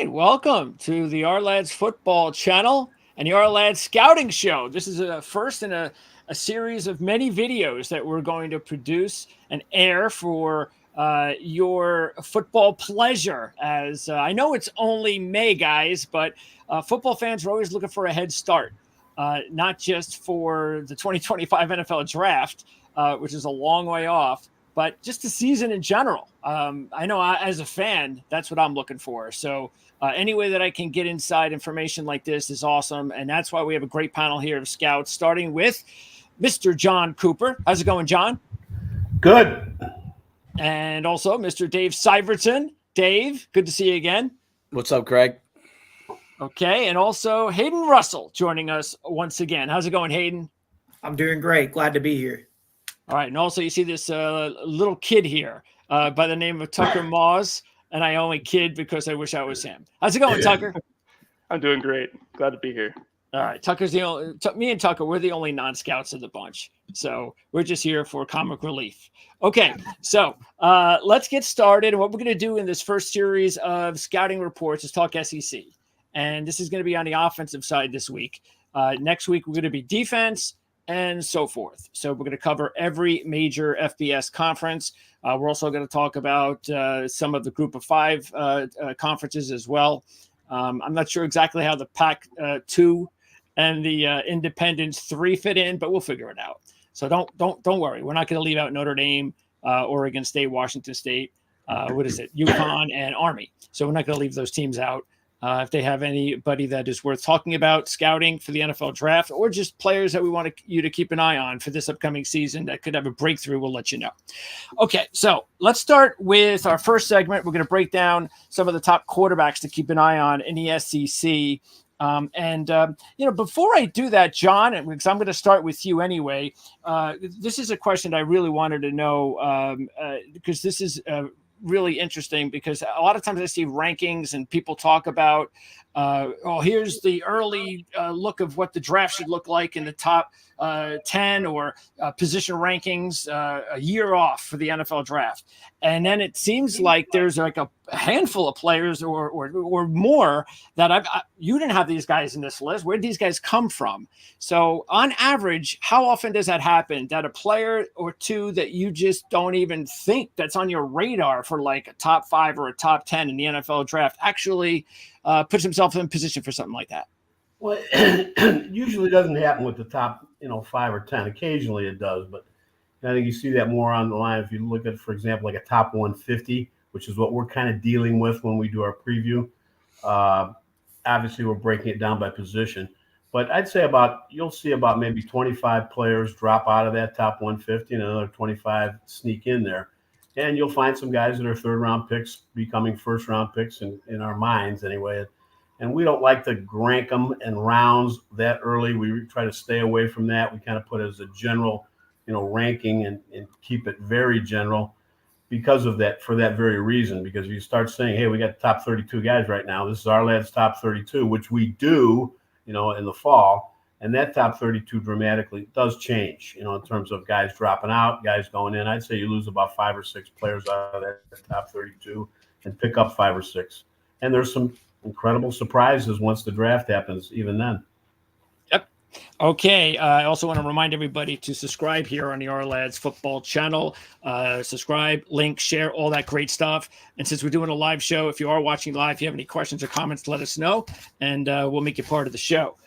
right, welcome to the Ourlads football channel and the Ourlads scouting show. This is a first in a series of many videos that we're going to produce and air for your football pleasure. As I know it's only May, guys, but football fans are always looking for a head start, not just for the 2025 NFL draft, which is a long way off, but just the season in general. I know as a fan, that's what I'm looking for. So any way that I can get inside information like this is awesome. And that's why we have a great panel here of scouts, starting with Mr. Jon Cooper. How's it going, John? Good. And also Mr. Dave Syvertsen. Dave, good to see you again. What's up, Greg? Okay. And also Hayden Russell joining us once again. How's it going, Hayden? I'm doing great. Glad to be here. All right. And also you see this little kid here by the name of Tucker Moss. And I only kid because I wish I was him. How's it going, Tucker? I'm doing great. Glad to be here. All right. Tucker's the only, me and Tucker, we're the only non-scouts of the bunch. So we're just here for comic relief. Okay. So let's get started. And what we're going to do in this first series of scouting reports is talk SEC. And this is going to be on the offensive side this week. Next week, we're going to be defense and so forth. So we're going to cover every major FBS conference. We're also going to talk about some of the group of five conferences as well. I'm not sure exactly how the Pac-2 and the Independence 3 fit in, but we'll figure it out. So don't worry. We're not going to leave out Notre Dame, Oregon State, Washington State, UConn and Army. So we're not going to leave those teams out. If they have anybody that is worth talking about scouting for the NFL draft or just players that we want you to keep an eye on for this upcoming season that could have a breakthrough, we'll let you know. Okay, so let's start with our first segment. We're going to break down some of the top quarterbacks to keep an eye on in the SEC. Before I do that, John, because I'm going to start with you anyway, this is a question I really wanted to know because this is really interesting because a lot of times I see rankings and people talk about, here's the early look of what the draft should look like in the top 10 or position rankings a year off for the NFL draft. And then it seems like there's like a handful of players or more that you didn't have these guys in this list. Where did these guys come from? So on average, how often does that happen that a player or two that you just don't even think that's on your radar for like a top 5 or a top 10 in the NFL draft actually puts himself in position for something like that? Well, it usually doesn't happen with the top, 5 or 10. Occasionally it does, but I think you see that more on the line if you look at, for example, like a top 150, which is what we're kind of dealing with when we do our preview. Obviously, we're breaking it down by position, but I'd say you'll see about maybe 25 players drop out of that top 150 and another 25 sneak in there. And you'll find some guys that are third-round picks becoming first-round picks in our minds anyway. And we don't like to rank them in rounds that early. We try to stay away from that. We kind of put it as a general, ranking and keep it very general because of that, for that very reason. Because you start saying, hey, we got the top 32 guys right now. This is Ourlads top 32, which we do, in the fall. And that top 32 dramatically does change, in terms of guys dropping out, guys going in. I'd say you lose about 5 or 6 players out of that top 32 and pick up 5 or 6. And there's some incredible surprises once the draft happens, even then. Yep. Okay. I also want to remind everybody to subscribe here on the Ourlads football channel. Subscribe, link, share, all that great stuff. And since we're doing a live show, if you are watching live, if you have any questions or comments, let us know, and we'll make you part of the show.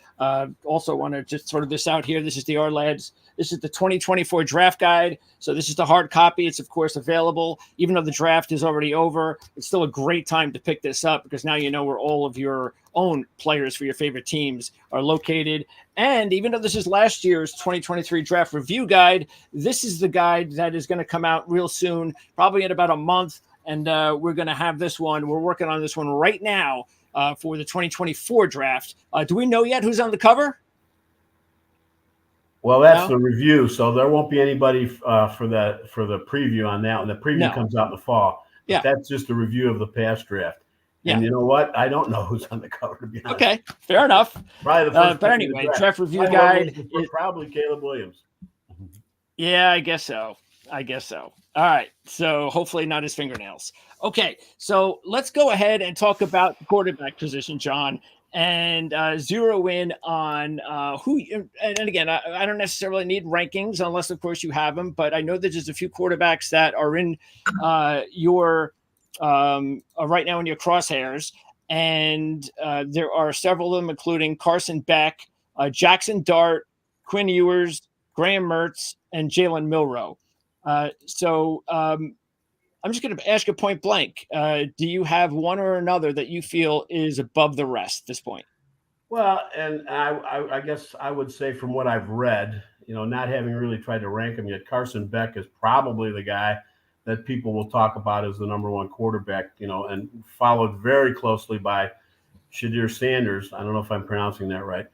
Also want to just sort of this out here. This is the Ourlads. This is the 2024 draft guide. So this is the hard copy. It's, of course, available. Even though the draft is already over, it's still a great time to pick this up because now you know where all of your own players for your favorite teams are located. And even though this is last year's 2023 draft review guide, this is the guide that is going to come out real soon, probably in about a month. And we're going to have this one. We're working on this one right now for the 2024 draft. Do we know yet who's on the cover? Well, that's the review, so there won't be anybody for the preview on that one. The preview comes out in the fall. Yeah, that's just a review of the past draft. Yeah. And you know what? I don't know who's on the cover, to be honest. Okay, fair enough. Probably the first but anyway, draft review guide is probably Caleb Williams. Yeah, I guess so. All right. So hopefully not his fingernails. Okay. So let's go ahead and talk about the quarterback position, John, and zero in on who. And again, I don't necessarily need rankings unless, of course, you have them. But I know that there's a few quarterbacks that are in your right now in your crosshairs. And there are several of them, including Carson Beck, Jackson Dart, Quinn Ewers, Graham Mertz, and Jaylen Miler. So I'm just going to ask you point blank. Do you have one or another that you feel is above the rest at this point? Well, and I guess I would say from what I've read, not having really tried to rank him yet, Carson Beck is probably the guy that people will talk about as the number one quarterback, and followed very closely by Shadir Sanders. I don't know if I'm pronouncing that right,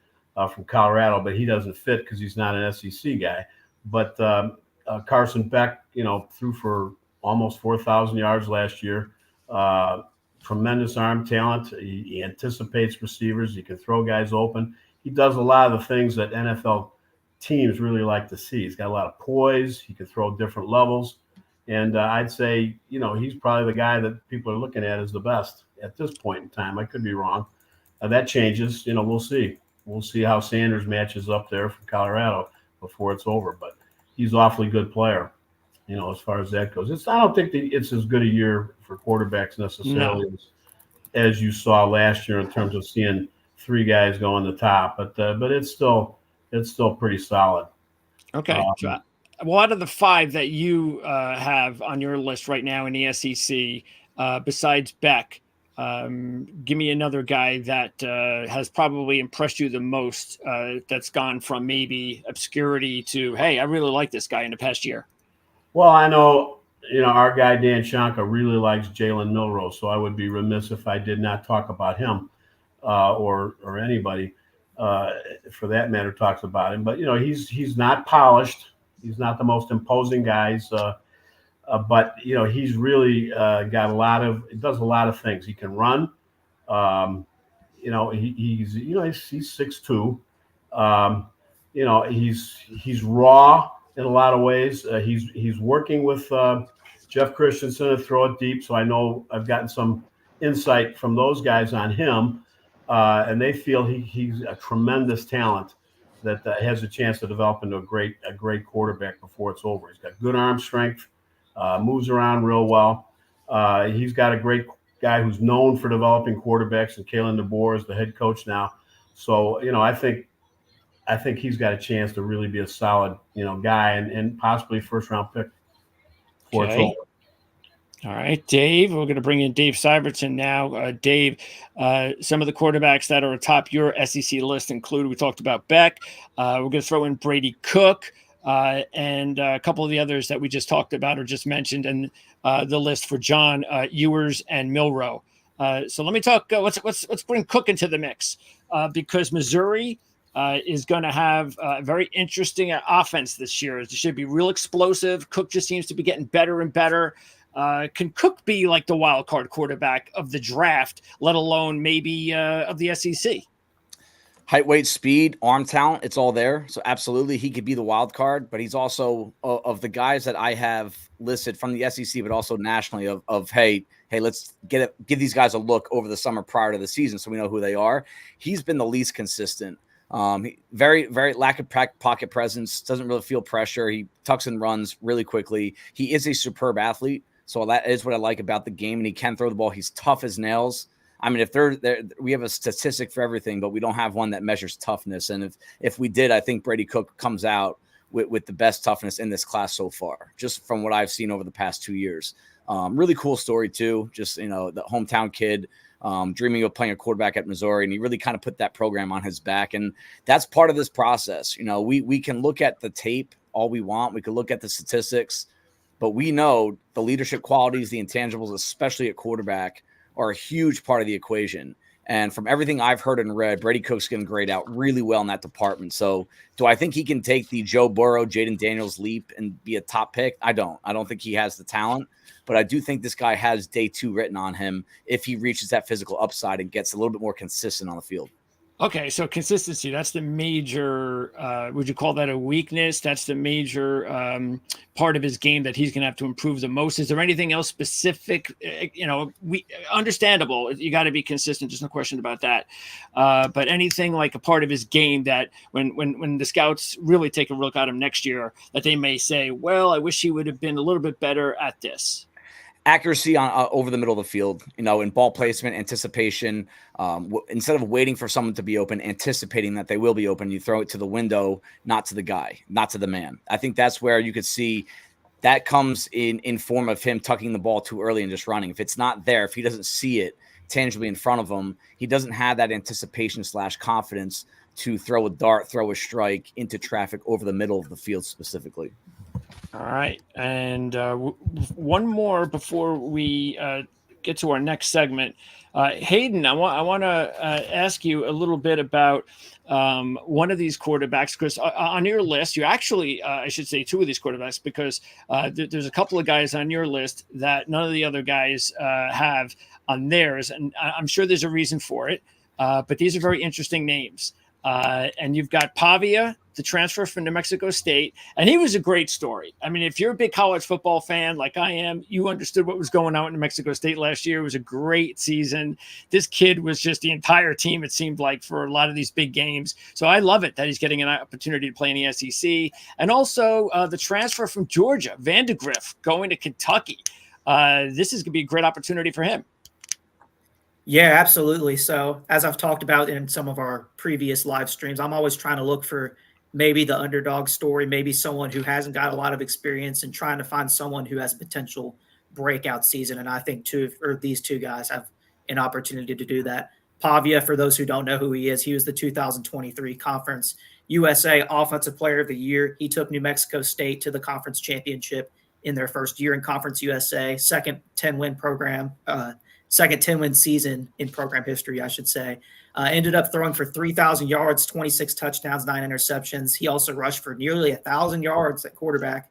from Colorado, but he doesn't fit because he's not an SEC guy. But Carson Beck, threw for almost 4,000 yards last year. Tremendous arm talent. He anticipates receivers. He can throw guys open. He does a lot of the things that NFL teams really like to see. He's got a lot of poise. He can throw different levels. And I'd say, he's probably the guy that people are looking at as the best at this point in time. I could be wrong. That changes. We'll see. We'll see how Sanders matches up there from Colorado before it's over. But he's an awfully good player, as far as that goes. I don't think that it's as good a year for quarterbacks necessarily as you saw last year in terms of seeing three guys go on the top. But it's still pretty solid. Okay. Well, out of the five that you have on your list right now in the SEC, besides Beck, give me another guy that has probably impressed you the most, that's gone from maybe obscurity to, hey, I really like this guy in the past year. Well, I know, our guy Dan Shanka really likes Jaylen Miler, so I would be remiss if I did not talk about him, or anybody for that matter talks about him. But he's not polished. He's not the most imposing guys, but he's really got does a lot of things. He can run. He's 6'2". He's raw in a lot of ways. He's working with Jeff Christensen to throw it deep. So I know I've gotten some insight from those guys on him, and they feel he's a tremendous talent that has a chance to develop into a great quarterback before it's over. He's got good arm strength, moves around real well. He's got a great guy who's known for developing quarterbacks, and Kalen DeBoer is the head coach now. So, I think he's got a chance to really be a solid, guy and possibly first round pick before it's over. All right, Dave, we're going to bring in Dave Syvertsen now. Dave, some of the quarterbacks that are atop your SEC list include, we talked about Beck. We're going to throw in Brady Cook and a couple of the others that we just talked about or just mentioned, and the list for John, Ewers and Miler. So let me talk. Let's bring Cook into the mix because Missouri is going to have a very interesting offense this year. It should be real explosive. Cook just seems to be getting better and better. Can Cook be like the wild card quarterback of the draft, let alone maybe of the SEC? Height, weight, speed, arm talent, it's all there. So absolutely, he could be the wild card, but he's also of the guys that I have listed from the SEC, but also nationally of hey, let's give these guys a look over the summer prior to the season so we know who they are. He's been the least consistent. Very, very lack of pocket presence, doesn't really feel pressure. He tucks and runs really quickly. He is a superb athlete. So that is what I like about the game. And he can throw the ball. He's tough as nails. I mean, we have a statistic for everything, but we don't have one that measures toughness. And if we did, I think Brady Cook comes out with the best toughness in this class so far, just from what I've seen over the past 2 years. Really cool story too. Just, the hometown kid, dreaming of playing a quarterback at Missouri, and he really kind of put that program on his back. And that's part of this process. We can look at the tape all we want. We can look at the statistics, but we know the leadership qualities, the intangibles, especially at quarterback, are a huge part of the equation. And from everything I've heard and read, Brady Cook's going to grade out really well in that department. So do I think he can take the Joe Burrow, Jaden Daniels leap and be a top pick? I don't think he has the talent, but I do think this guy has day 2 written on him if he reaches that physical upside and gets a little bit more consistent on the field. Okay, so consistency, that's the major, would you call that a weakness? That's the major part of his game that he's going to have to improve the most. Is there anything else specific? Understandable. You got to be consistent. There's no question about that. But anything like a part of his game that when the scouts really take a look at him next year, that they may say, well, I wish he would have been a little bit better at this. Accuracy on over the middle of the field, in ball placement, anticipation. Instead of waiting for someone to be open, anticipating that they will be open, you throw it to the window, not to the guy, not to the man. I think that's where you could see that comes in form of him tucking the ball too early and just running. If it's not there, if he doesn't see it tangibly in front of him, he doesn't have that anticipation / confidence to throw a dart, throw a strike into traffic over the middle of the field specifically. All right. And one more before we get to our next segment. Hayden, I want to ask you a little bit about one of these quarterbacks, because on your list, you actually, I should say two of these quarterbacks, because there's a couple of guys on your list that none of the other guys have on theirs. And I'm sure there's a reason for it. But these are very interesting names. And you've got Pavia, the transfer from New Mexico State, and he was a great story. I mean, if you're a big college football fan like I am, you understood what was going on in New Mexico State last year. It was a great season. This kid was just the entire team, it seemed like, for a lot of these big games. So I love it that he's getting an opportunity to play in the SEC. And also the transfer from Georgia, Vandegrift, going to Kentucky. This is going to be a great opportunity for him. Yeah, absolutely. So as I've talked about in some of our previous live streams, I'm always trying to look for maybe the underdog story, maybe someone who hasn't got a lot of experience, and trying to find someone who has potential breakout season. And I think these two guys have an opportunity to do that. Pavia, for those who don't know who he is, he was the 2023 Conference USA Offensive Player of the Year. He took New Mexico State to the conference championship in their first year in Conference USA, second 10-win season in program history, I should say. Ended up throwing for 3,000 yards, 26 touchdowns, 9 interceptions. He also rushed for nearly 1,000 yards at quarterback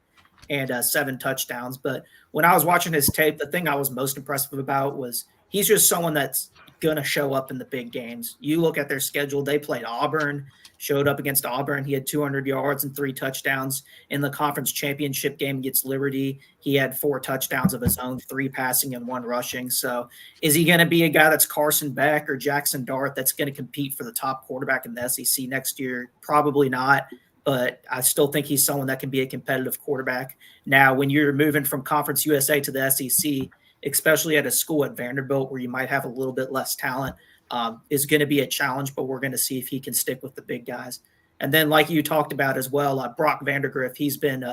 and 7 touchdowns. But when I was watching his tape, the thing I was most impressive about was he's just someone that's going to show up in the big games. You look at their schedule, they played Auburn, showed up against Auburn. He had 200 yards and 3 touchdowns. In the conference championship game against Liberty, he had 4 touchdowns of his own, 3 passing and 1 rushing. So is he going to be a guy that's Carson Beck or Jackson Dart that's going to compete for the top quarterback in the SEC next year? Probably not, but I still think he's someone that can be a competitive quarterback. Now, when you're moving from Conference USA to the SEC, especially at a school at Vanderbilt where you might have a little bit less talent, is going to be a challenge, but we're going to see if he can stick with the big guys. And then, like you talked about as well, Brock Vandegrift, he's been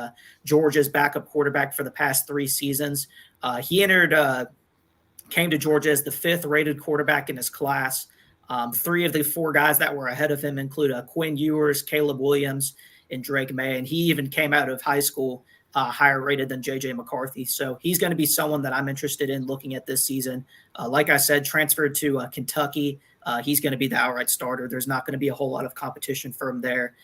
Georgia's backup quarterback for the past 3 seasons. He came to Georgia as the 5th rated quarterback in his class. 3 of the 4 guys that were ahead of him include Quinn Ewers, Caleb Williams, and Drake May. And he even came out of high school higher rated than J.J. McCarthy. So he's going to be someone that I'm interested in looking at this season. Like I said, transferred to Kentucky. He's going to be the outright starter. There's not going to be a whole lot of competition for him there.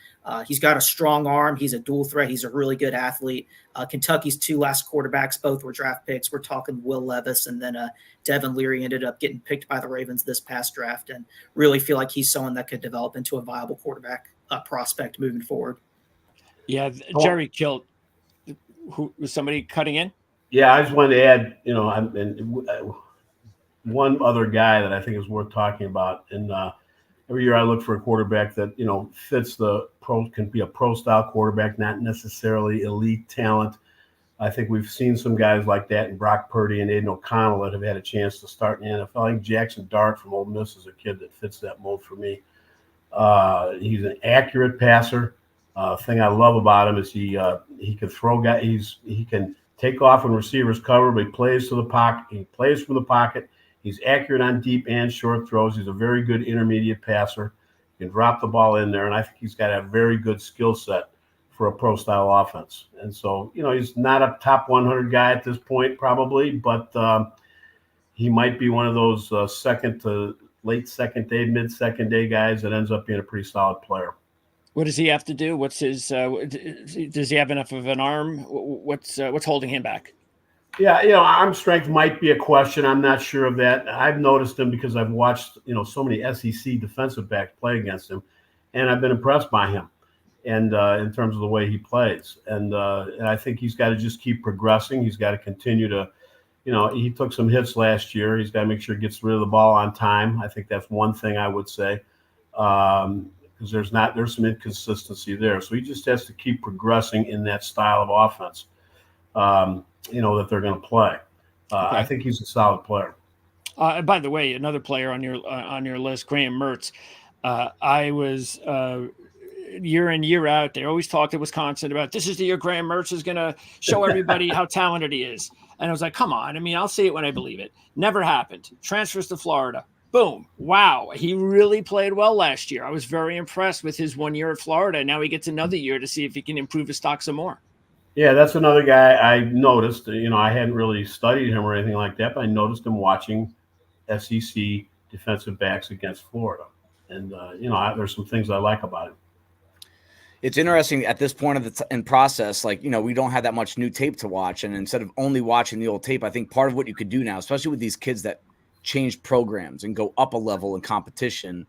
He's got a strong arm. He's a dual threat. He's a really good athlete. Kentucky's 2 last quarterbacks, both were draft picks. We're talking Will Levis, and then Devin Leary ended up getting picked by the Ravens this past draft, and really feel like he's someone that could develop into a viable quarterback prospect moving forward. Yeah, Jerry killed. Who was somebody cutting in? Yeah, I just wanted to add, one other guy that I think is worth talking about. And every year I look for a quarterback that, fits can be a pro style quarterback, not necessarily elite talent. I think we've seen some guys like that in Brock Purdy and Aiden O'Connell that have had a chance to start in the NFL. I think Jackson Dart from Ole Miss is a kid that fits that mold for me. He's an accurate passer. Thing I love about him is he can throw guys. He can take off when receivers cover, but he plays to the pocket. He plays from the pocket. He's accurate on deep and short throws. He's a very good intermediate passer. He can drop the ball in there, and I think he's got a very good skill set for a pro-style offense. And so, he's not a top 100 guy at this point probably, but he might be one of those second to late second day, mid-second day guys that ends up being a pretty solid player. What does he have to do? What's his? Does he have enough of an arm? What's holding him back? Yeah, arm strength might be a question. I'm not sure of that. I've noticed him because I've watched, so many SEC defensive backs play against him, and I've been impressed by him, and in terms of the way he plays. And I think he's got to just keep progressing. He's got to continue to, he took some hits last year. He's got to make sure he gets rid of the ball on time. I think that's one thing I would say, because there's some inconsistency there. So he just has to keep progressing in that style of offense. That they're going to play. Okay. I think he's a solid player. And by the way, another player on your list, Geremy Merz. I was year in, year out, they always talked at Wisconsin about this is the year Geremy Merz is going to show everybody how talented he is. And I was like, come on. I mean, I'll see it when I believe it. Never happened. Transfers to Florida. Boom. Wow. He really played well last year. I was very impressed with his 1 year at Florida. Now he gets another year to see if he can improve his stock some more. Yeah, that's another guy I noticed. I hadn't really studied him or anything like that, but I noticed him watching SEC defensive backs against Florida. And, there's some things I like about him. It's interesting at this point of the in process, we don't have that much new tape to watch. And instead of only watching the old tape, I think part of what you could do now, especially with these kids that change programs and go up a level in competition,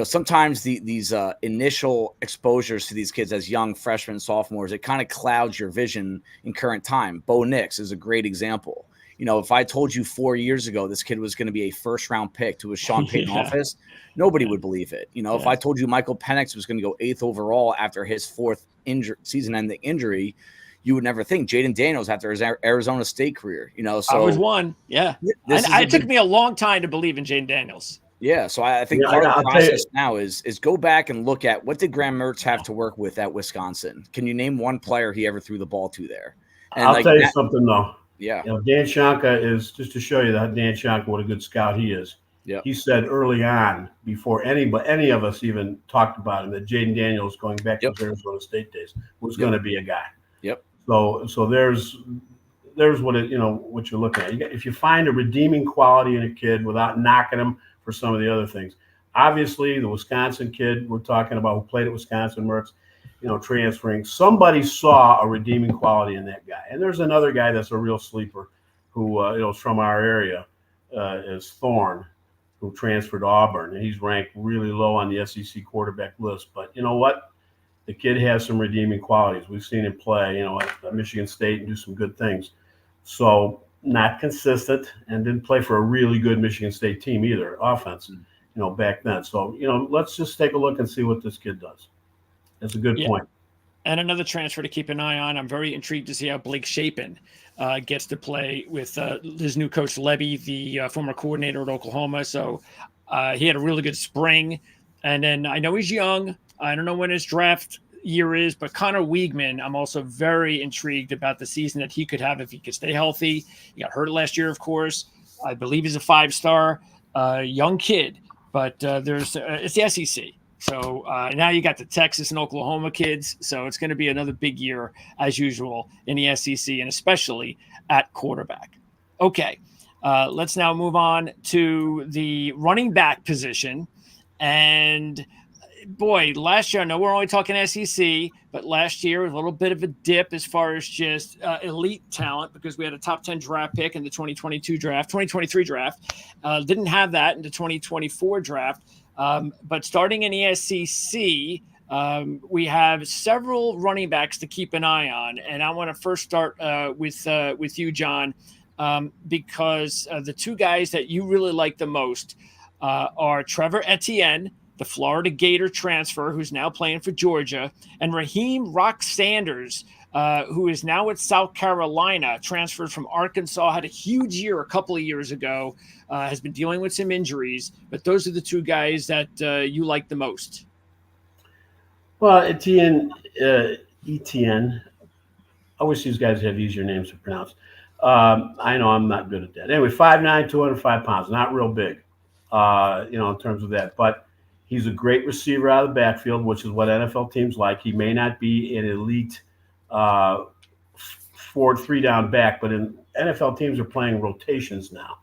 sometimes these initial exposures to these kids as young freshmen, sophomores, it kind of clouds your vision in current time. Bo Nix is a great example. If I told you 4 years ago this kid was going to be a first-round pick to a Sean Payton office, nobody would believe it. If I told you Michael Penix was going to go 8th overall after his 4th season-ending injury, you would never think. Jaden Daniels after his Arizona State career. So I was one. Yeah. It took me a long time to believe in Jaden Daniels. Yeah, so I think part of the process now is go back and look at what did Geremy Merz have to work with at Wisconsin. Can you name one player he ever threw the ball to there? And I'll tell you something, though. Yeah. Dan Shanka is, just to show you that Dan Shanka, what a good scout he is. Yeah. He said early on, before any of us even talked about him, that Jaden Daniels, going back to his Arizona State days, was going to be a guy. Yep. So there's what what you're looking at. If you find a redeeming quality in a kid without knocking him for some of the other things. Obviously, the Wisconsin kid we're talking about who played at Wisconsin, Merz, transferring. Somebody saw a redeeming quality in that guy. And there's another guy that's a real sleeper who is from our area, is Thorne, who transferred to Auburn. And he's ranked really low on the SEC quarterback list. But you know what? The kid has some redeeming qualities. We've seen him play, at Michigan State and do some good things. So not consistent, and didn't play for a really good Michigan State team either, offense, back then. So, let's just take a look and see what this kid does. That's a good point. And another transfer to keep an eye on. I'm very intrigued to see how Blake Shapen gets to play with his new coach, Levy, the former coordinator at Oklahoma. So he had a really good spring. And then I know he's young. I don't know when his draft year is, but Connor Wiegman, I'm also very intrigued about the season that he could have if he could stay healthy. He got hurt last year, of course. I believe he's a 5-star young kid, but it's the SEC. So now you got the Texas and Oklahoma kids. So it's going to be another big year, as usual, in the SEC, and especially at quarterback. Okay, let's now move on to the running back position. And boy, last year, I know we're only talking SEC, but last year was a little bit of a dip as far as just elite talent, because we had a top 10 draft pick in the 2023 draft. Didn't have that in the 2024 draft. But starting in the SEC, we have several running backs to keep an eye on. And I want to first start with you, Jon, because the two guys that you really like the most are Trevor Etienne, the Florida Gator transfer, who's now playing for Georgia, and Raheem Rock Sanders, who is now at South Carolina, transferred from Arkansas, had a huge year a couple of years ago, has been dealing with some injuries. But those are the two guys that you like the most. Well, Etienne, I wish these guys had easier names to pronounce. I know I'm not good at that. Anyway, 5'9", 205 pounds, not real big, in terms of that. But he's a great receiver out of the backfield, which is what NFL teams like. He may not be an elite 3-down back, but in NFL teams are playing rotations now.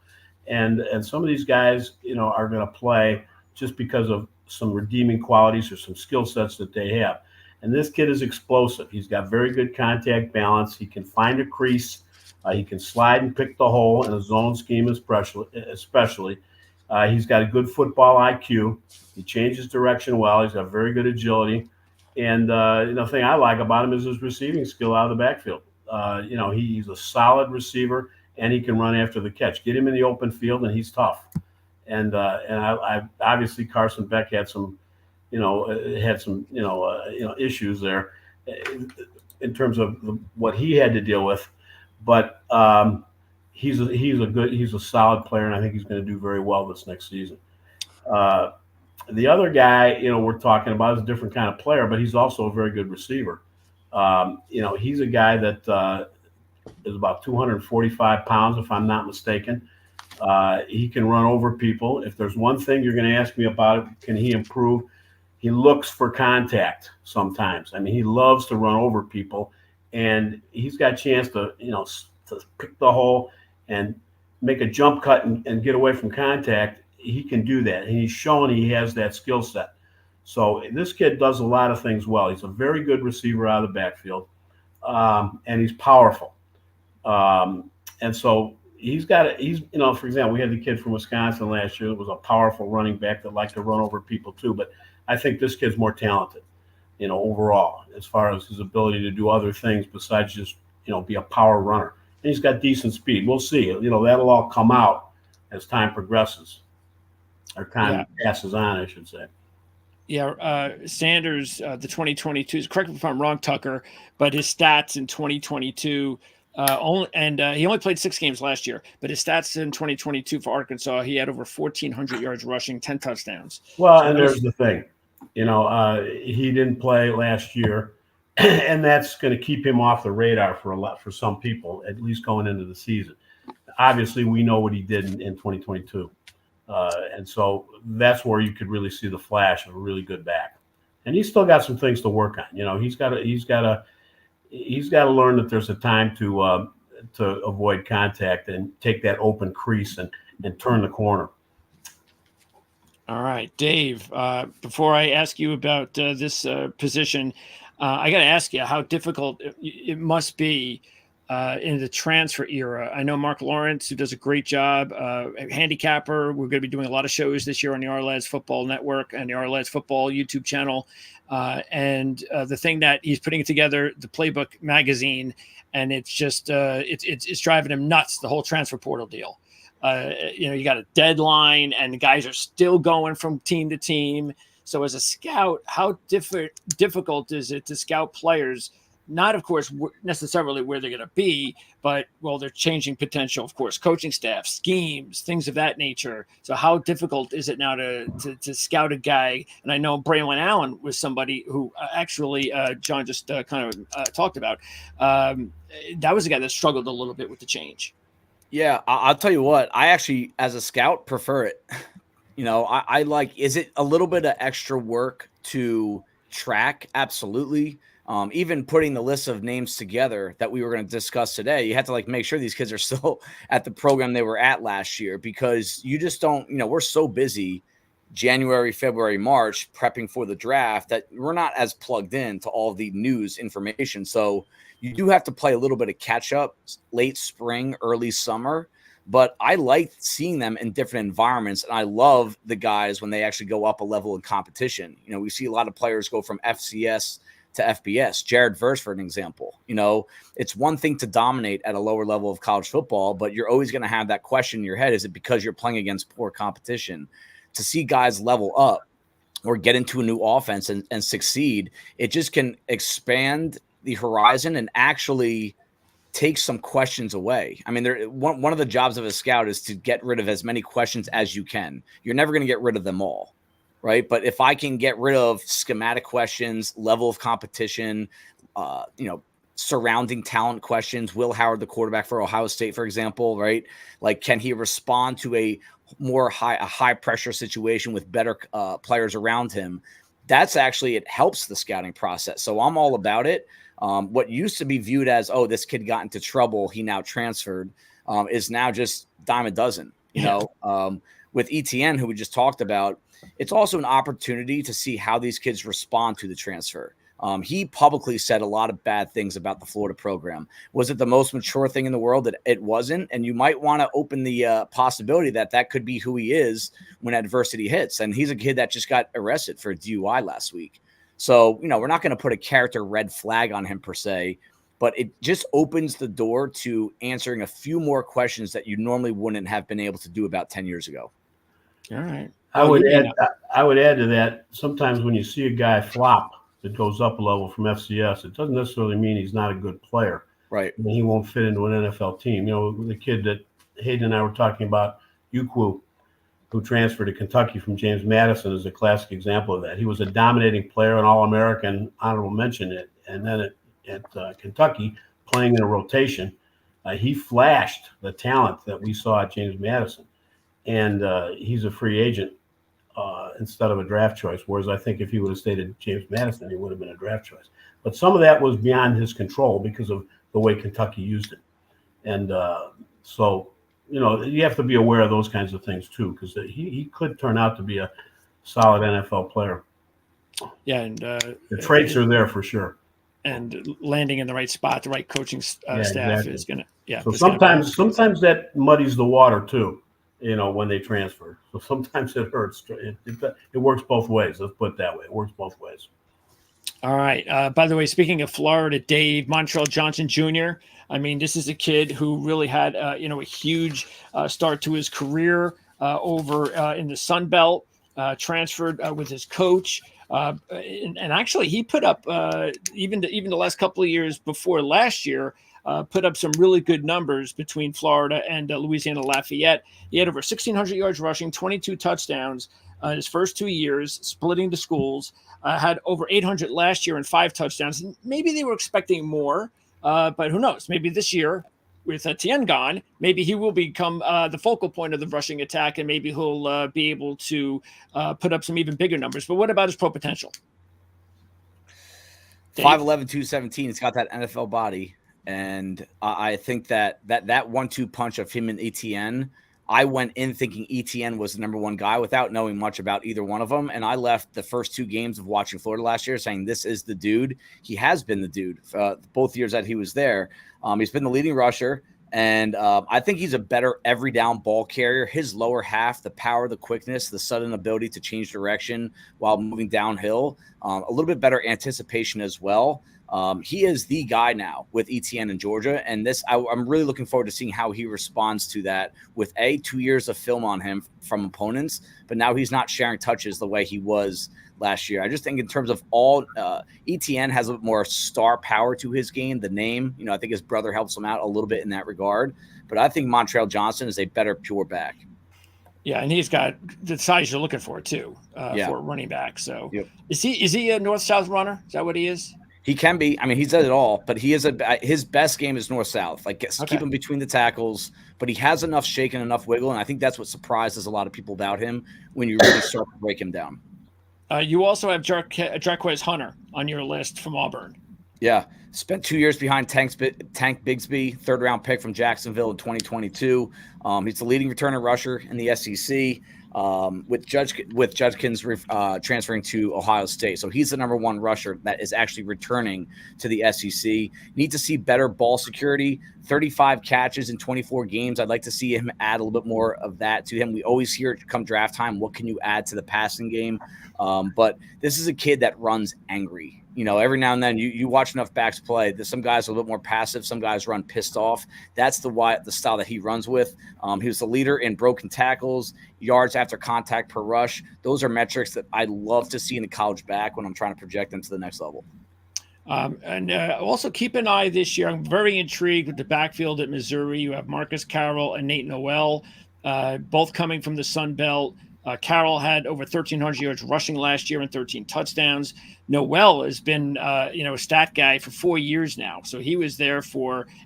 And some of these guys, are going to play just because of some redeeming qualities or some skill sets that they have. And this kid is explosive. He's got very good contact balance. He can find a crease He can slide and pick the hole in a zone scheme, especially. He's got a good football IQ. He changes direction well. He's got very good agility. And the thing I like about him is his receiving skill out of the backfield. He's a solid receiver, and he can run after the catch. Get him in the open field, and he's tough. And I obviously Carson Beck had some issues there in terms of what he had to deal with. But he's a solid player, and I think he's going to do very well this next season. The other guy, we're talking about is a different kind of player, but he's also a very good receiver. He's a guy that is about 245 pounds, if I'm not mistaken. He can run over people. If there's one thing you're going to ask me about, can he improve? He looks for contact sometimes. I mean, he loves to run over people, and he's got a chance to pick the hole and make a jump cut and get away from contact. He can do that, and he's shown he has that skill set. So this kid does a lot of things well. He's a very good receiver out of the backfield, and he's powerful. And so for example, we had the kid from Wisconsin last year that was a powerful running back that liked to run over people too. But I think this kid's more talented, overall, as far as his ability to do other things besides just, be a power runner. And he's got decent speed. We'll see. That'll all come out as time progresses, or time passes on, I should say. Yeah, Sanders, the 2022, correct me if I'm wrong, Tucker, but his stats in 2022, he only played 6 games last year, but his stats in 2022 for Arkansas, he had over 1,400 yards rushing, 10 touchdowns. Well, and there's the thing, he didn't play last year, and that's going to keep him off the radar for some people, at least going into the season. Obviously, we know what he did in 2022. And so that's where you could really see the flash of a really good back. And he's still got some things to work on. He's got to learn that there's a time to avoid contact and take that open crease and turn the corner. All right, Dave, before I ask you about this position, I got to ask you how difficult it must be in the transfer era. I know Mark Lawrence, who does a great job, handicapper. We're going to be doing a lot of shows this year on the Ourlads Football Network and the Ourlads Football YouTube channel. And the thing that he's putting together, the Playbook magazine, and it's just it's driving him nuts, the whole transfer portal deal. You got a deadline, and the guys are still going from team to team. So as a scout, how difficult is it to scout players? Not, of course, necessarily where they're going to be, but, they're changing potential, of course, coaching staff, schemes, things of that nature. So how difficult is it now to scout a guy? And I know Braylon Allen was somebody who actually John just kind of talked about. That was a guy that struggled a little bit with the change. Yeah, I'll tell you what. I actually, as a scout, prefer it. I like, is it a little bit of extra work to track? Absolutely. Even putting the list of names together that we were going to discuss today, you had to make sure these kids are still at the program they were at last year, because you just don't, we're so busy January, February, March prepping for the draft that we're not as plugged in to all the news information. So you do have to play a little bit of catch up late spring, early summer. But I like seeing them in different environments, and I love the guys when they actually go up a level in competition. We see a lot of players go from FCS to FBS. Jared Verse, for an example. It's one thing to dominate at a lower level of college football, but you're always going to have that question in your head. Is it because you're playing against poor competition? To see guys level up or get into a new offense and succeed, it just can expand the horizon and actually take some questions away. I mean, one of the jobs of a scout is to get rid of as many questions as you can. You're never going to get rid of them all, right? But if I can get rid of schematic questions, level of competition, surrounding talent questions, Will Howard, the quarterback for Ohio State, for example, right? Can he respond to a high pressure situation with better players around him? That's actually, it helps the scouting process. So I'm all about it. What used to be viewed as, this kid got into trouble, he now transferred, is now just dime a dozen. With ETN, who we just talked about, it's also an opportunity to see how these kids respond to the transfer. He publicly said a lot of bad things about the Florida program. Was it the most mature thing in the world? That it wasn't. And you might want to open the possibility that could be who he is when adversity hits. And he's a kid that just got arrested for a DUI last week. So, we're not going to put a character red flag on him per se, but it just opens the door to answering a few more questions that you normally wouldn't have been able to do about 10 years ago. All right. I would add to that. Sometimes when you see a guy flop that goes up a level from FCS, it doesn't necessarily mean he's not a good player. Right. And he won't fit into an NFL team. The kid that Hayden and I were talking about, Ukwu, who transferred to Kentucky from James Madison, is a classic example of that. He was a dominating player, an All-American, honorable mention it, and then at Kentucky, playing in a rotation, he flashed the talent that we saw at James Madison, and he's a free agent instead of a draft choice, whereas I think if he would have stayed at James Madison, he would have been a draft choice. But some of that was beyond his control because of the way Kentucky used it. And so, you have to be aware of those kinds of things too, because he could turn out to be a solid NFL player. Yeah, and the traits are there for sure. And landing in the right spot, the right coaching staff exactly. is going to. Yeah. So sometimes that muddies the water too, when they transfer. So sometimes it hurts. It works both ways. Let's put it that way. It works both ways. All right. By the way, speaking of Florida, Dave, Montreal Johnson Jr., I mean, this is a kid who really had, a huge start to his career over in the Sun Belt, transferred with his coach. And actually, he put up, even the last couple of years before last year, put up some really good numbers between Florida and Louisiana Lafayette. He had over 1,600 yards rushing, 22 touchdowns his first 2 years, splitting the schools. Had over 800 last year and 5 touchdowns. Maybe they were expecting more. But who knows? Maybe this year, with Etienne gone, maybe he will become the focal point of the rushing attack, and maybe he'll be able to put up some even bigger numbers. But what about his pro potential? 5'11", 217. He's got that NFL body, and I think that 1-2 punch of him and Etienne. I went in thinking Etienne was the number one guy without knowing much about either one of them. And I left the first 2 games of watching Florida last year saying, this is the dude. He has been the dude both years that he was there. He's been the leading rusher. And I think he's a better every down ball carrier. His lower half, the power, the quickness, the sudden ability to change direction while moving downhill, a little bit better anticipation as well. He is the guy now with Etienne in Georgia. And I'm really looking forward to seeing how he responds to that with 2 years of film on him from opponents. But now he's not sharing touches the way he was last year. I just think in terms of all, Etienne has a bit more star power to his game, the name. I think his brother helps him out a little bit in that regard. But I think Montreal Johnson is a better pure back. Yeah, and he's got the size you're looking for too, for a running back. So yep. Is he a north-south runner? Is that what he is? He can be. I mean, he's done it all, but his best game is north-south. Keep him between the tackles, but he has enough shake and enough wiggle, and I think that's what surprises a lot of people about him when you really start to break him down. You also have Jarquez Hunter on your list from Auburn. Yeah, spent 2 years behind Tank Bigsby, third-round pick from Jacksonville in 2022. He's the leading returner rusher in the SEC. With Judkins transferring to Ohio State. So he's the number one rusher that is actually returning to the SEC. Need to see better ball security, 35 catches in 24 games. I'd like to see him add a little bit more of that to him. We always hear come draft time, what can you add to the passing game? But this is a kid that runs angry. Every now and then you watch enough backs play. There's some guys are a little bit more passive. Some guys run pissed off. That's the style that he runs with. He was the leader in broken tackles, yards after contact per rush. Those are metrics that I love to see in a college back when I'm trying to project them to the next level. And also keep an eye this year. I'm very intrigued with the backfield at Missouri. You have Marcus Carroll and Nate Noel, both coming from the Sun Belt. Carroll had over 1,300 yards rushing last year and 13 touchdowns. Noel has been, a stat guy for 4 years now. So he was there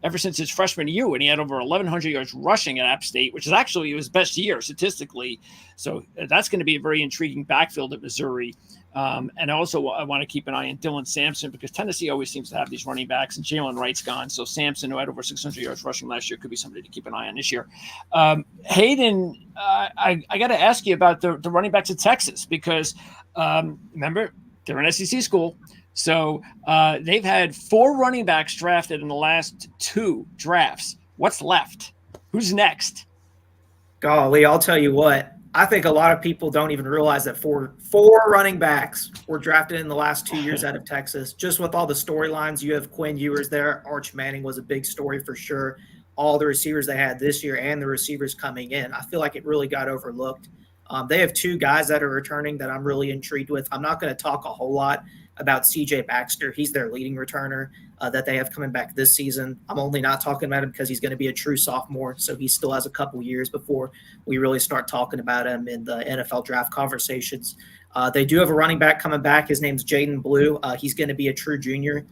ever since his freshman year when he had over 1,100 yards rushing at App State, which is actually his best year statistically. So that's going to be a very intriguing backfield at Missouri. And also I want to keep an eye on Dylan Sampson because Tennessee always seems to have these running backs, and Jalen Wright's gone. So Sampson, who had over 600 yards rushing last year, could be somebody to keep an eye on this year. Hayden, I got to ask you about the running backs of Texas because remember, they're an SEC school. So they've had 4 running backs drafted in the last 2 drafts. What's left? Who's next? Golly, I'll tell you what. I think a lot of people don't even realize that four running backs were drafted in the last 2 years out of Texas. Just with all the storylines, you have Quinn Ewers there. Arch Manning was a big story for sure. All the receivers they had this year and the receivers coming in, I feel like it really got overlooked. They have 2 guys that are returning that I'm really intrigued with. I'm not going to talk a whole lot about CJ Baxter. He's their leading returner that they have coming back this season. I'm only not talking about him because he's going to be a true sophomore, so he still has a couple years before we really start talking about him in the NFL draft conversations. They do have a running back coming back. His name's Jaden Blue. He's going to be a true junior.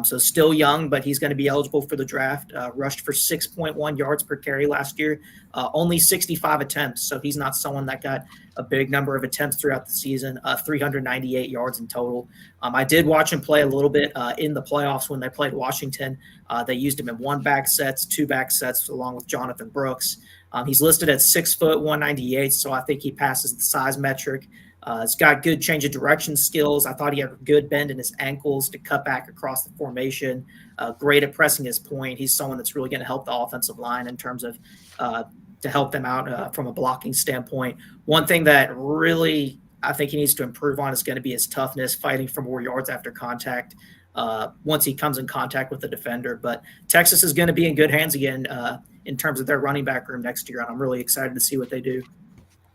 So still young, but he's going to be eligible for the draft. Rushed for 6.1 yards per carry last year, only 65 attempts. So he's not someone that got a big number of attempts throughout the season, 398 yards in total. I did watch him play a little bit in the playoffs when they played Washington. They used him in 1-back sets, 2-back sets, along with Jonathan Brooks. He's listed at 6 foot, 198, so I think he passes the size metric. He's got good change of direction skills. I thought he had a good bend in his ankles to cut back across the formation. Great at pressing his point. He's someone that's really going to help the offensive line in terms of to help them out from a blocking standpoint. One thing that really I think he needs to improve on is going to be his toughness, fighting for more yards after contact once he comes in contact with the defender. But Texas is going to be in good hands again in terms of their running back room next year, and I'm really excited to see what they do.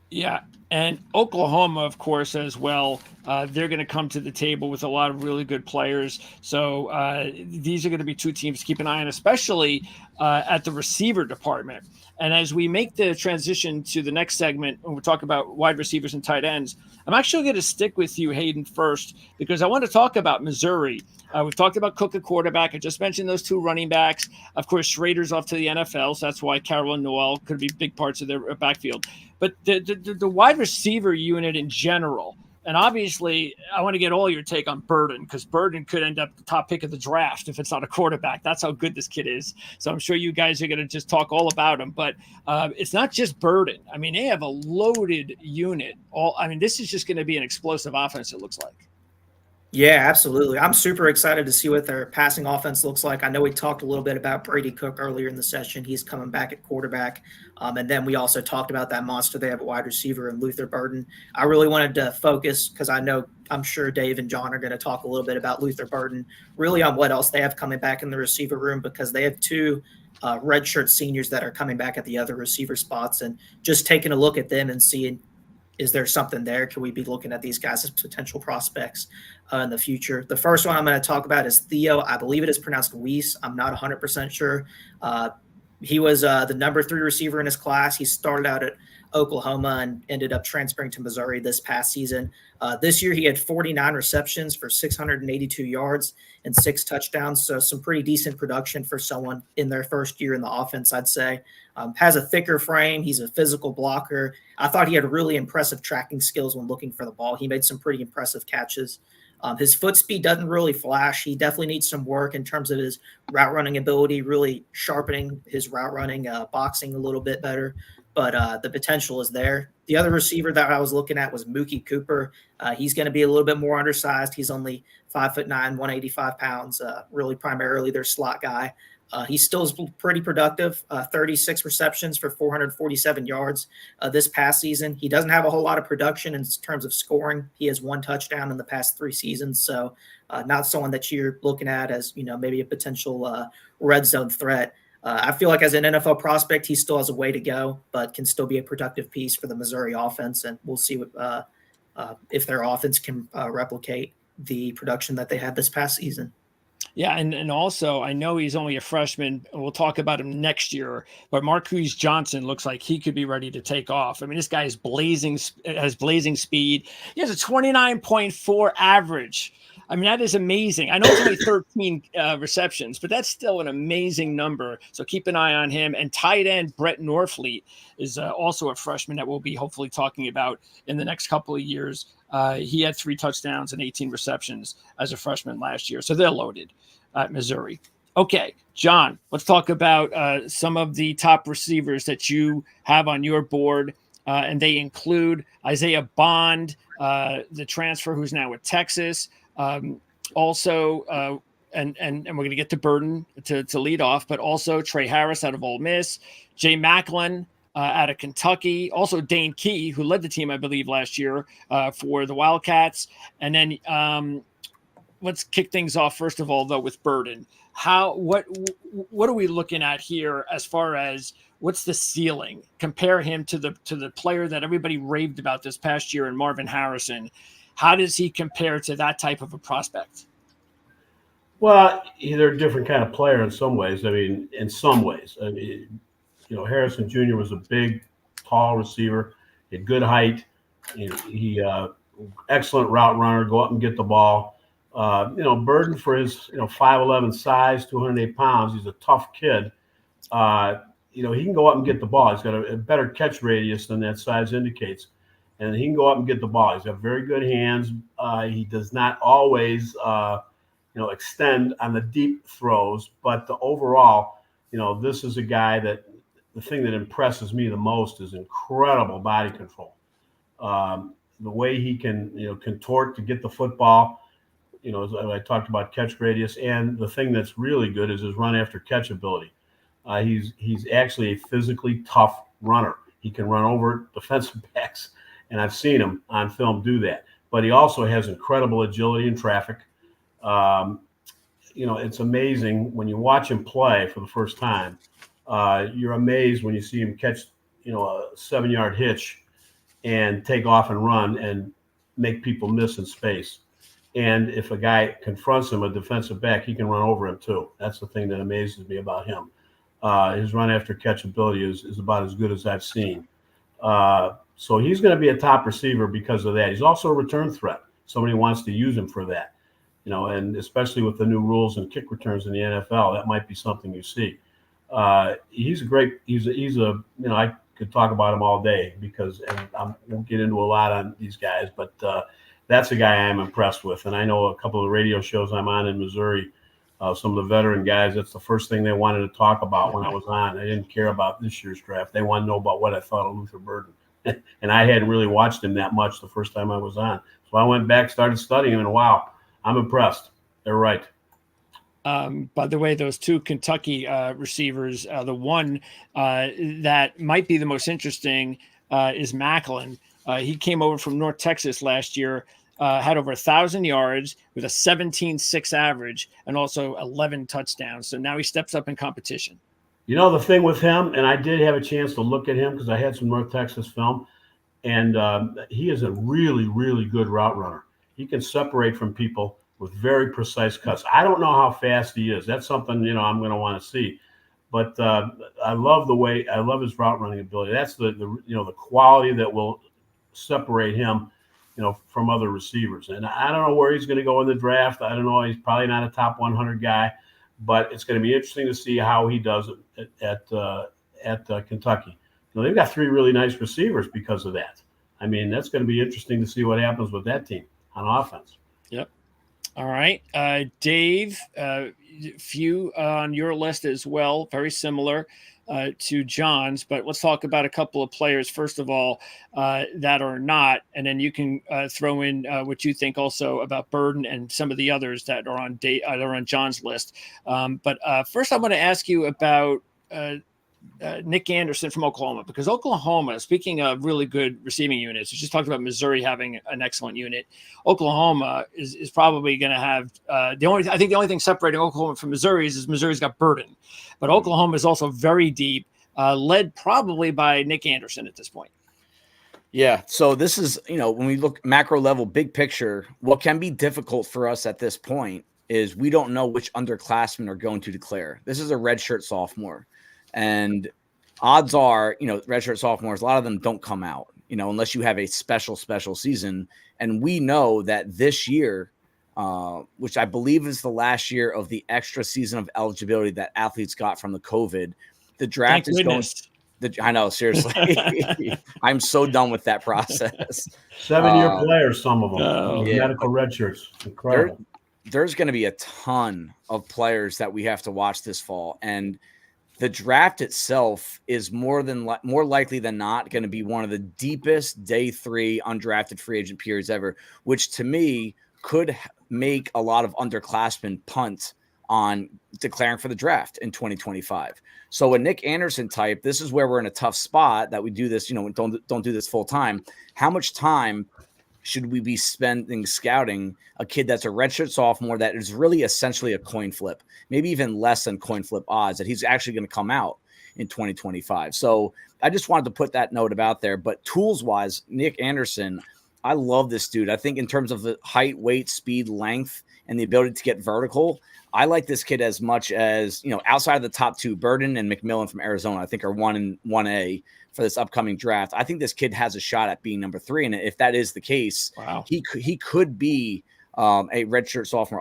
Yeah, and Oklahoma, of course, as well. They're going to come to the table with a lot of really good players. So these are going to be 2 teams to keep an eye on, especially at the receiver department. And as we make the transition to the next segment, when we talk about wide receivers and tight ends, I'm actually going to stick with you, Hayden, first, because I want to talk about Missouri. We've talked about Cook at quarterback. I just mentioned those 2 running backs. Of course, Schrader's off to the NFL, so that's why Carroll and Noel could be big parts of their backfield. But the wide receiver unit in general, and obviously I want to get all your take on Burden, because Burden could end up the top pick of the draft if it's not a quarterback. That's how good this kid is. So I'm sure you guys are going to just talk all about him. But it's not just Burden. I mean, they have a loaded unit. This is just going to be an explosive offense, it looks like. Yeah, absolutely. I'm super excited to see what their passing offense looks like. I know we talked a little bit about Brady Cook earlier in the session. He's coming back at quarterback. And then we also talked about that monster they have at wide receiver and Luther Burden. I really wanted to focus because I'm sure Dave and John are going to talk a little bit about Luther Burden, really on what else they have coming back in the receiver room, because they have 2 redshirt seniors that are coming back at the other receiver spots, and just taking a look at them and seeing, is there something there? Can we be looking at these guys as potential prospects in the future? The first one I'm going to talk about is Theo. I believe it is pronounced Weiss. I'm not 100% sure. He was the number 3 receiver in his class. He started out at Oklahoma and ended up transferring to Missouri this past season. This year, he had 49 receptions for 682 yards and 6 touchdowns. So some pretty decent production for someone in their first year in the offense, I'd say. Has a thicker frame. He's a physical blocker. I thought he had really impressive tracking skills when looking for the ball. He made some pretty impressive catches. His foot speed doesn't really flash. He definitely needs some work in terms of his route running ability, really sharpening his route running, boxing a little bit better. But the potential is there. The other receiver that I was looking at was Mookie Cooper. He's going to be a little bit more undersized. He's only 5'9", 185 pounds, really primarily their slot guy. He still is pretty productive, 36 receptions for 447 yards this past season. He doesn't have a whole lot of production in terms of scoring. He has 1 touchdown in the past 3 seasons, so not someone that you're looking at as, maybe a potential red zone threat. I feel like as an NFL prospect, he still has a way to go, but can still be a productive piece for the Missouri offense, and we'll see if their offense can replicate the production that they had this past season. Yeah, and also I know he's only a freshman. We'll talk about him next year, but Marquise Johnson looks like he could be ready to take off. I mean, this guy has blazing speed. He has a 29.4 average. I mean, that is amazing. I know it's only 13 receptions, but that's still an amazing number. So keep an eye on him. And tight end Brett Norfleet is also a freshman that we'll be hopefully talking about in the next couple of years. He had 3 touchdowns and 18 receptions as a freshman last year. So they're loaded at Missouri. Okay, John, let's talk about some of the top receivers that you have on your board. And they include Isaiah Bond, the transfer who's now with Texas. Also, and we're going to get to Burden to lead off, but also Trey Harris out of Ole Miss, Jay Macklin out of Kentucky, also Dane Key, who led the team, I believe, last year for the Wildcats. And then let's kick things off first of all, though, with Burden. What are we looking at here as far as what's the ceiling? Compare him to the player that everybody raved about this past year in Marvin Harrison. How does he compare to that type of a prospect? Well, they're a different kind of player in some ways. I mean, Harrison Jr. was a big, tall receiver. He had good height. He excellent route runner. Go up and get the ball. Burden for his 5'11" size, 208 pounds. He's a tough kid. He can go up and get the ball. He's got a better catch radius than that size indicates, and he can go up and get the ball. He's got very good hands. He does not always extend on the deep throws, but the overall, this is a guy that the thing that impresses me the most is incredible body control. The way he can, contort to get the football, as I talked about catch radius, and the thing that's really good is his run after catch ability. He's actually a physically tough runner. He can run over defensive backs, and I've seen him on film do that. But he also has incredible agility in traffic. It's amazing when you watch him play for the first time. You're amazed when you see him catch, a 7-yard hitch and take off and run and make people miss in space. And if a guy confronts him, a defensive back, he can run over him too. That's the thing that amazes me about him. His run after catch ability is about as good as I've seen. So he's going to be a top receiver because of that. He's also a return threat. Somebody wants to use him for that. And especially with the new rules and kick returns in the NFL, that might be something you see. He's I could talk about him all day and I won't get into a lot on these guys, but that's a guy I'm impressed with. And I know a couple of the radio shows I'm on in Missouri, some of the veteran guys, that's the first thing they wanted to talk about when I was on. They didn't care about this year's draft. They want to know about what I thought of Luther Burden. And I hadn't really watched him that much the first time I was on. So I went back, started studying him, and wow, I'm impressed. They're right. By the way, those two Kentucky receivers, the one that might be the most interesting is Macklin. He came over from North Texas last year, had over 1,000 yards with a 17.6 average and also 11 touchdowns. So now he steps up in competition. The thing with him, and I did have a chance to look at him because I had some North Texas film, and he is a really, really good route runner. He can separate from people with very precise cuts. I don't know how fast he is. That's something, I'm going to want to see. But I love his route running ability. That's the quality that will separate him, from other receivers. And I don't know where he's going to go in the draft. I don't know. He's probably not a top 100 guy, but it's going to be interesting to see how he does it at Kentucky. They've got 3 really nice receivers because of that. I mean, that's going to be interesting to see what happens with that team on offense. Yep. All right. Dave, few on your list as well, very similar to Jon's, but let's talk about a couple of players, first of all, that are not, and then you can throw in what you think also about Burden and some of the others that are on Jon's list. But first I want to ask you about Nick Anderson from Oklahoma, because Oklahoma, speaking of really good receiving units, we just talked about Missouri having an excellent unit. Oklahoma is probably going to have the only thing separating Oklahoma from Missouri is Missouri's got Burden, but Oklahoma is also very deep, led probably by Nick Anderson at this point. Yeah. So this is, when we look macro level, big picture, what can be difficult for us at this point is we don't know which underclassmen are going to declare. This is a redshirt sophomore. And odds are, redshirt sophomores, a lot of them don't come out, unless you have a special season. And we know that this year, which I believe is the last year of the extra season of eligibility that athletes got from the COVID, the draft is going. I know, seriously. I'm so done with that process. 7-year players, some of them. Medical redshirts. Incredible. There's going to be a ton of players that we have to watch this fall. And the draft itself is more likely than not going to be one of the deepest day 3 undrafted free agent periods ever, which to me could make a lot of underclassmen punt on declaring for the draft in 2025. So a Nick Anderson type, this is where we're in a tough spot that we do this, don't do this full time. How much time should we be spending scouting a kid that's a redshirt sophomore that is really essentially a coin flip, maybe even less than coin flip odds that he's actually going to come out in 2025. So I just wanted to put that note out there. But tools wise, Nick Anderson, I love this dude. I think in terms of the height, weight, speed, length, and the ability to get vertical, I like this kid as much as, outside of the top two, Burden and McMillan from Arizona, I think are 1 and 1A for this upcoming draft. I think this kid has a shot at being number 3. And if that is the case, wow, he could be a redshirt sophomore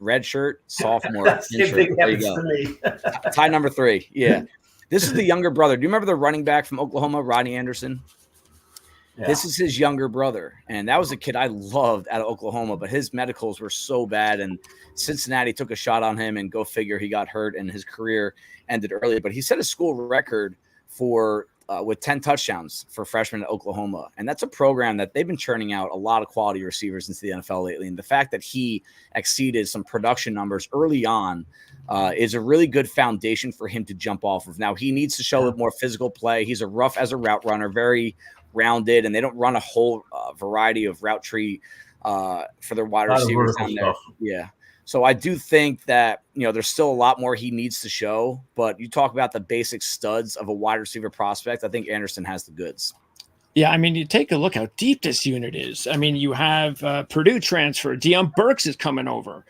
redshirt sophomore. There you go. Tie number 3. Yeah. This is the younger brother. Do you remember the running back from Oklahoma, Rodney Anderson? Yeah. This is his younger brother. And that was a kid I loved out of Oklahoma, but his medicals were so bad. And Cincinnati took a shot on him, and go figure, he got hurt and his career ended early. But he set a school record for with 10 touchdowns for freshmen at Oklahoma. And that's a program that they've been churning out a lot of quality receivers into the NFL lately. And the fact that he exceeded some production numbers early on is a really good foundation for him to jump off of. Now, he needs to show more physical play. He's a rough as a route runner, very rounded, and they don't run a whole variety of route tree for their wide receivers down there. Yeah. So I do think that, there's still a lot more he needs to show, but you talk about the basic studs of a wide receiver prospect. I think Anderson has the goods. Yeah, I mean, you take a look how deep this unit is. I mean, you have Purdue transfer. Deion Burks is coming over.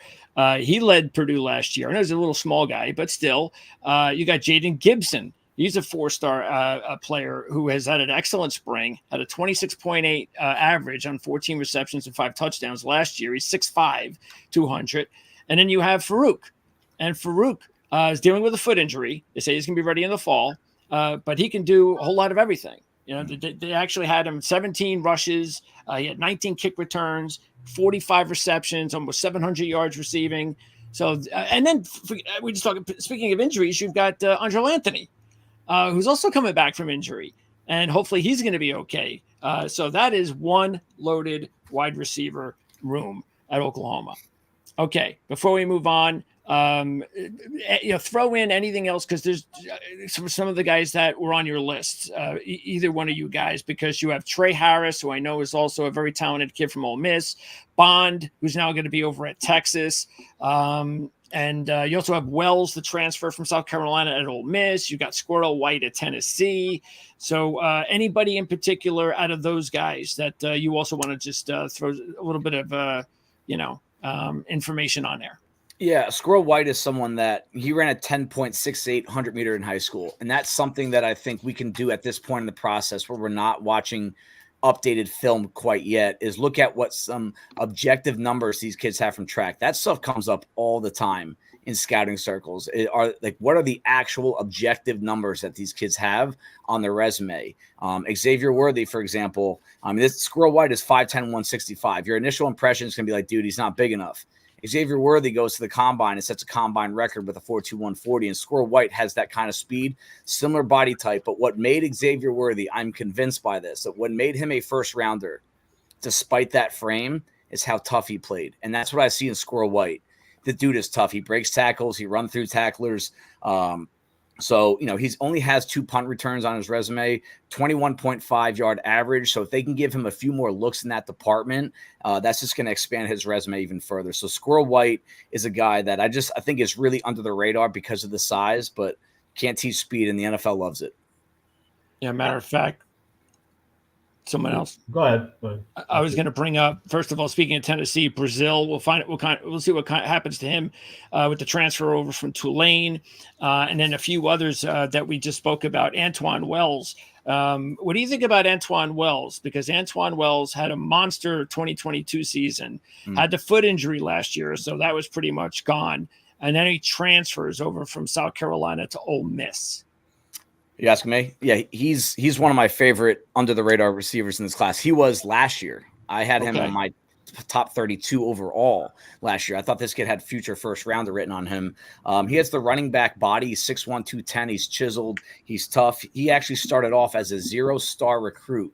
He led Purdue last year. I know he's a little small guy, but still. You got Jaden Gibson. He's a 4-star player who has had an excellent spring, had a 26.8 average on 14 receptions and 5 touchdowns last year. He's 6'5", 200. And then you have Farouk. And Farouk is dealing with a foot injury. They say he's going to be ready in the fall, but he can do a whole lot of everything. They actually had him 17 rushes. He had 19 kick returns, 45 receptions, almost 700 yards receiving. So, and then we just talking. Speaking of injuries, you've got Andrew Anthony, who's also coming back from injury, and hopefully he's going to be okay. So that is one loaded wide receiver room at Oklahoma. Okay, before we move on, throw in anything else, because there's some of the guys that were on your list, either one of you guys, because you have Trey Harris, who I know is also a very talented kid from Ole Miss, Bond, who's now going to be over at Texas, and you also have Wells, the transfer from South Carolina at Ole Miss. You got Squirrel White at Tennessee. So anybody in particular out of those guys that you also want to just throw a little bit of information on there? Yeah, Squirrel White is someone that he ran a 10.68 100 meter in high school. And that's something that I think we can do at this point in the process where we're not watching updated film quite yet, is look at what some objective numbers these kids have from track. That stuff comes up all the time in scouting circles. What are the actual objective numbers that these kids have on their resume? Xavier Worthy, for example, this Squirrel White is 5'10", 165. Your initial impression is going to be like, dude, he's not big enough. Xavier Worthy goes to the combine and sets a combine record with a 4.2 140, and Squirrel White has that kind of speed, similar body type. But what made Xavier Worthy, I'm convinced by this, that what made him a first rounder, despite that frame, is how tough he played. And that's what I see in Squirrel White. The dude is tough. He breaks tackles. He runs through tacklers. So, he's only has 2 punt returns on his resume, 21.5 yard average. So if they can give him a few more looks in that department, that's just going to expand his resume even further. So Squirrel White is a guy that I think is really under the radar because of the size, but can't teach speed, and the NFL loves it. Yeah, matter of fact, someone else. Go ahead. I was going to bring up, first of all, speaking of Tennessee, Brazil. We'll see what happens to him with the transfer over from Tulane, and then a few others that we just spoke about. Antoine Wells. What do you think about Antoine Wells? Because Antoine Wells had a monster 2022 season, had the foot injury last year, so that was pretty much gone. And then he transfers over from South Carolina to Ole Miss. You asking me? Yeah, he's one of my favorite under the radar receivers in this class. He was last year. I had him on my top 32 overall last year. I thought this kid had future first rounder written on him. He has the running back body. He's 6'1", 210. He's chiseled. He's tough. He actually started off as a 0-star recruit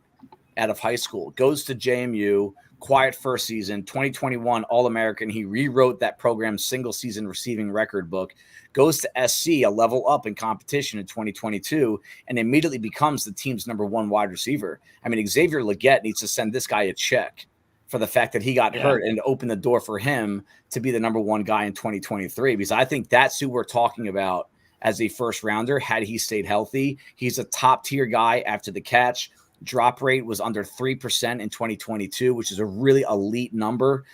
out of high school, goes to JMU, quiet first season, 2021 All-American. He rewrote that program's single season receiving record book, goes to SC, a level up in competition in 2022, and immediately becomes the team's number one wide receiver. I mean, Xavier Legette needs to send this guy a check for the fact that he got hurt and open the door for him to be the number one guy in 2023, because I think that's who we're talking about as a first rounder had he stayed healthy. He's a top tier guy after the catch. Drop rate was under 3% in 2022, which is a really elite number.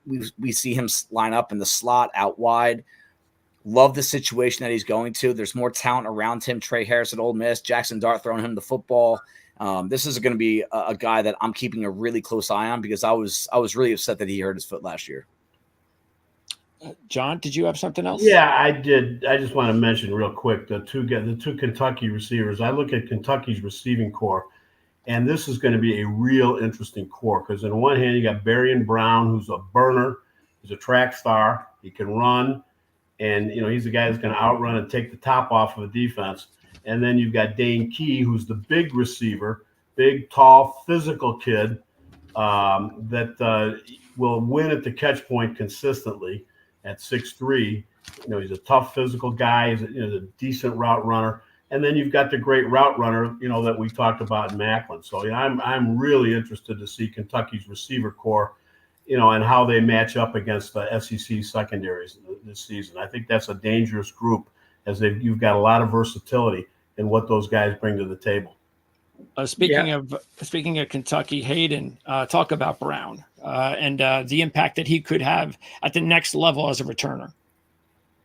We see him line up in the slot out wide. Love the situation that he's going to. There's more talent around him. Trey Harris at Ole Miss, Jackson Dart throwing him the football. This is going to be a guy that I'm keeping a really close eye on, because I was really upset that he hurt his foot last year. John, did you have something else? Yeah, I did. I just want to mention real quick the two Kentucky receivers. I look at Kentucky's receiving core, and this is going to be a real interesting core, because on one hand you got Berrien Brown, who's a burner, he's a track star, he can run, and he's the guy that's going to outrun and take the top off of the defense. And then you've got Dane Key, who's the big receiver, big, tall, physical kid that will win at the catch point consistently at 6'3". He's a tough physical guy. He's a decent route runner. And then you've got the great route runner, that we talked about in Macklin. So I'm really interested to see Kentucky's receiver core, and how they match up against the SEC secondaries this season. I think that's a dangerous group, as you've got a lot of versatility in what those guys bring to the table. Speaking of Kentucky, Hayden, talk about Brown and the impact that he could have at the next level as a returner.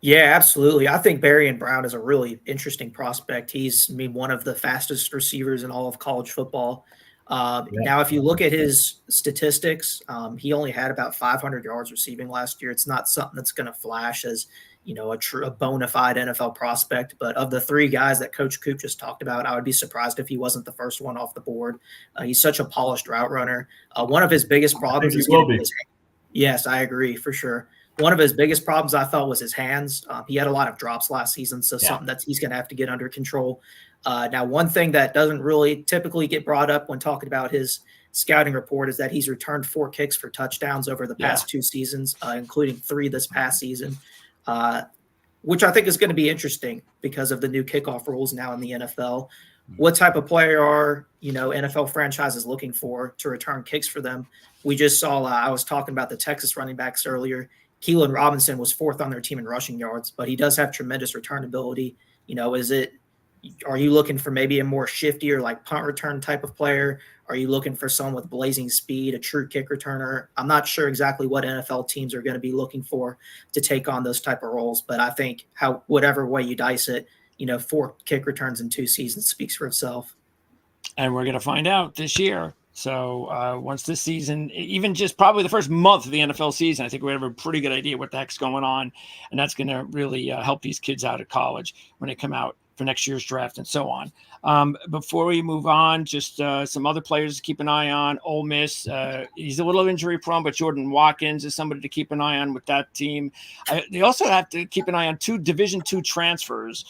Yeah, absolutely. I think Berrien Brown is a really interesting prospect. He's one of the fastest receivers in all of college football. Now, if you look at his statistics, he only had about 500 yards receiving last year. It's not something that's going to flash as a bona fide NFL prospect. But of the three guys that Coach Coop just talked about, I would be surprised if he wasn't the first one off the board. He's such a polished route runner. One of his biggest problems is getting his hands. Yes, I agree for sure. One of his biggest problems, I felt, was his hands. He had a lot of drops last season, so something that he's going to have to get under control. Now, one thing that doesn't really typically get brought up when talking about his scouting report is that he's returned 4 kicks for touchdowns over the past 2 seasons, including 3 this past season, which I think is going to be interesting because of the new kickoff rules now in the NFL. What type of player are, NFL franchises looking for to return kicks for them? We just saw, I was talking about the Texas running backs earlier. Keelan Robinson was 4th on their team in rushing yards, but he does have tremendous return ability. Are you looking for maybe a more shiftier, like punt return type of player? Are you looking for someone with blazing speed, a true kick returner? I'm not sure exactly what NFL teams are going to be looking for to take on those type of roles, but I think whatever way you dice it, 4 kick returns in 2 seasons speaks for itself. And we're going to find out this year. So once this season, even just probably the first month of the NFL season, I think we have a pretty good idea what the heck's going on. And that's going to really help these kids out of college when they come out for next year's draft and so on. Before we move on, just some other players to keep an eye on. Ole Miss, he's a little injury prone, but Jordan Watkins is somebody to keep an eye on with that team. They also have to keep an eye on 2 Division II transfers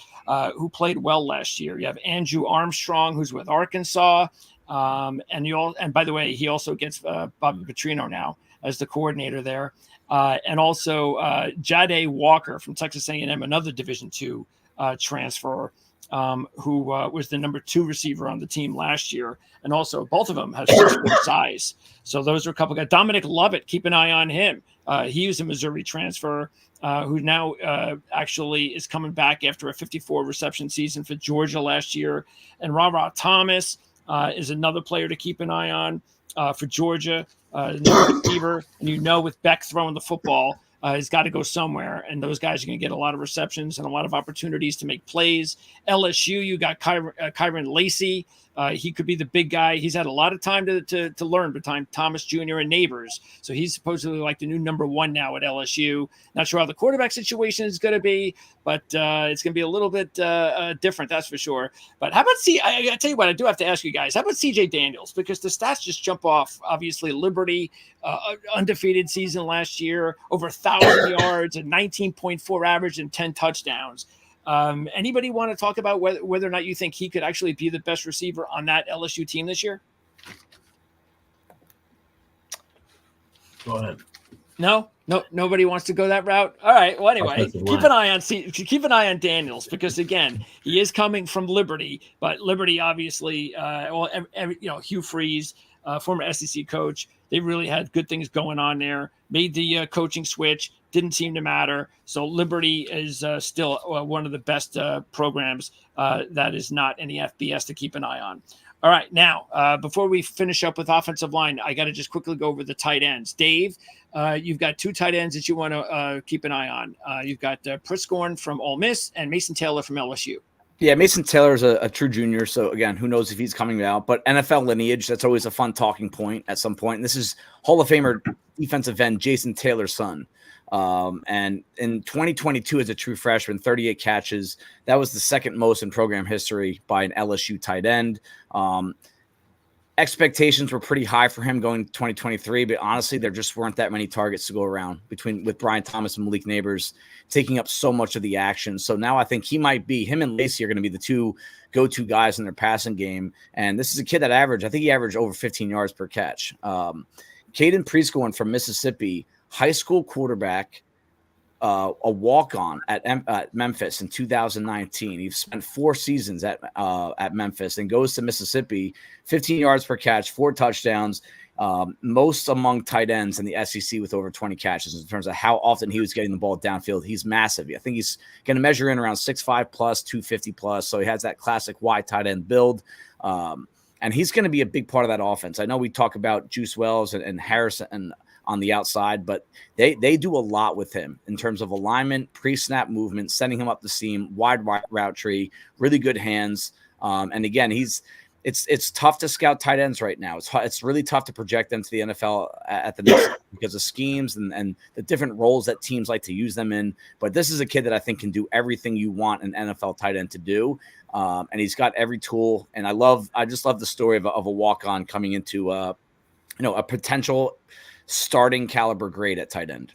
who played well last year. You have Andrew Armstrong, who's with Arkansas. And by the way, he also gets Bobby Petrino now as the coordinator there. And also Jade Walker from Texas A&M, another Division II transfer who was the number 2 receiver on the team last year. And also both of them have 6'4" size. So those are a couple of guys. Dominic Lovett, keep an eye on him. He was a Missouri transfer who now actually is coming back after a 54 reception season for Georgia last year. And Ra Thomas is another player to keep an eye on for Georgia. Receiver, and with Beck throwing the football, he's got to go somewhere, and those guys are going to get a lot of receptions and a lot of opportunities to make plays. LSU, you got Kyron Lacey. He could be the big guy. He's had a lot of time to learn between Thomas Jr. and Neighbors. So he's supposedly like the new number 1 now at LSU. Not sure how the quarterback situation is going to be, but it's going to be a little bit different, that's for sure. But how about I tell you what, I do have to ask you guys, how about CJ Daniels? Because the stats just jump off. Obviously, Liberty, undefeated season last year, over 1,000 yards, a 19.4 average and 10 touchdowns. Anybody want to talk about whether or not you think he could actually be the best receiver on that LSU team this year? Go ahead. No, nobody wants to go that route. All right. Well, anyway, Offensive keep line. an eye on Daniels, because again, he is coming from Liberty, but Liberty obviously, Hugh Freeze, former SEC coach, they really had good things going on there. Made the coaching switch, didn't seem to matter. So Liberty is still one of the best programs that is not in the FBS to keep an eye on. All right, now, before we finish up with offensive line, I got to just quickly go over the tight ends. Dave, you've got two tight ends that you want to keep an eye on. You've got Priscorn from Ole Miss and Mason Taylor from LSU. Yeah, Mason Taylor is a true junior. So, again, who knows if he's coming out. But NFL lineage, that's always a fun talking point at some point. And this is Hall of Famer defensive end Jason Taylor's son. And in 2022, as a true freshman, 38 catches. That was the second most in program history by an LSU tight end. Expectations were pretty high for him going to 2023, but honestly, there just weren't that many targets to go around with Brian Thomas and Malik Neighbors taking up so much of the action. So now I think him and Lacey are going to be the two go-to guys in their passing game. And this is a kid that I think he averaged over 15 yards per catch. Caden Priscorn from Mississippi, high school quarterback, a walk-on at Memphis in 2019. He spent 4 seasons at Memphis and goes to Mississippi, 15 yards per catch, 4 touchdowns, most among tight ends in the SEC with over 20 catches in terms of how often he was getting the ball downfield. He's massive. I think he's going to measure in around 6'5 plus, 250 plus. So he has that classic wide tight end build. And he's going to be a big part of that offense. I know we talk about Juice Wells and Harrison and on the outside, but they do a lot with him in terms of alignment, pre-snap movement, sending him up the seam, wide route tree, really good hands. And again, it's tough to scout tight ends right now. It's really tough to project them to the NFL at the next because of schemes and the different roles that teams like to use them in. But this is a kid that I think can do everything you want an NFL tight end to do. And he's got every tool. And I just love the story of a walk-on coming into a potential starting caliber grade at tight end.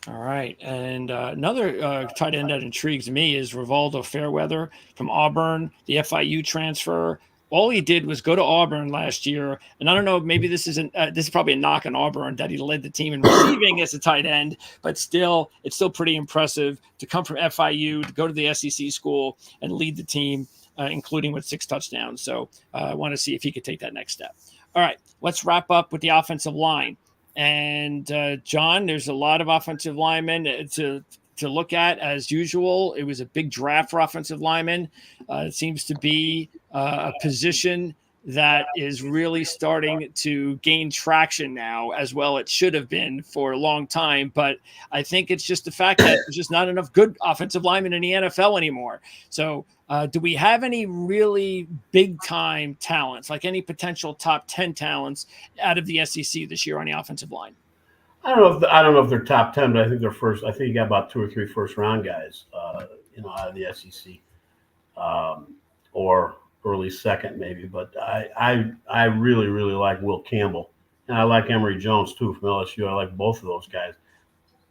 All right. And another tight end that intrigues me is Revardo Fairweather from Auburn, the FIU transfer. All he did was go to Auburn last year. And I don't know, maybe this is probably a knock on Auburn that he led the team in receiving as a tight end, but still, it's still pretty impressive to come from FIU, to go to the SEC school and lead the team, including with 6 touchdowns. So I want to see if he could take that next step. All right, let's wrap up with the offensive line. And John, there's a lot of offensive linemen to look at as usual. It was a big draft for offensive linemen. It seems to be a position that is really starting to gain traction now, as well it should have been for a long time. But I think it's just the fact that there's just not enough good offensive linemen in the NFL anymore. So do we have any really big-time talents, like any potential top 10 talents out of the SEC this year on the offensive line? I don't know if they're top 10, but I think they're first. I think you got about 2 or 3 first-round guys, out of the SEC, or early second maybe. But I really, really like Will Campbell, and I like Emory Jones too from LSU. I like both of those guys,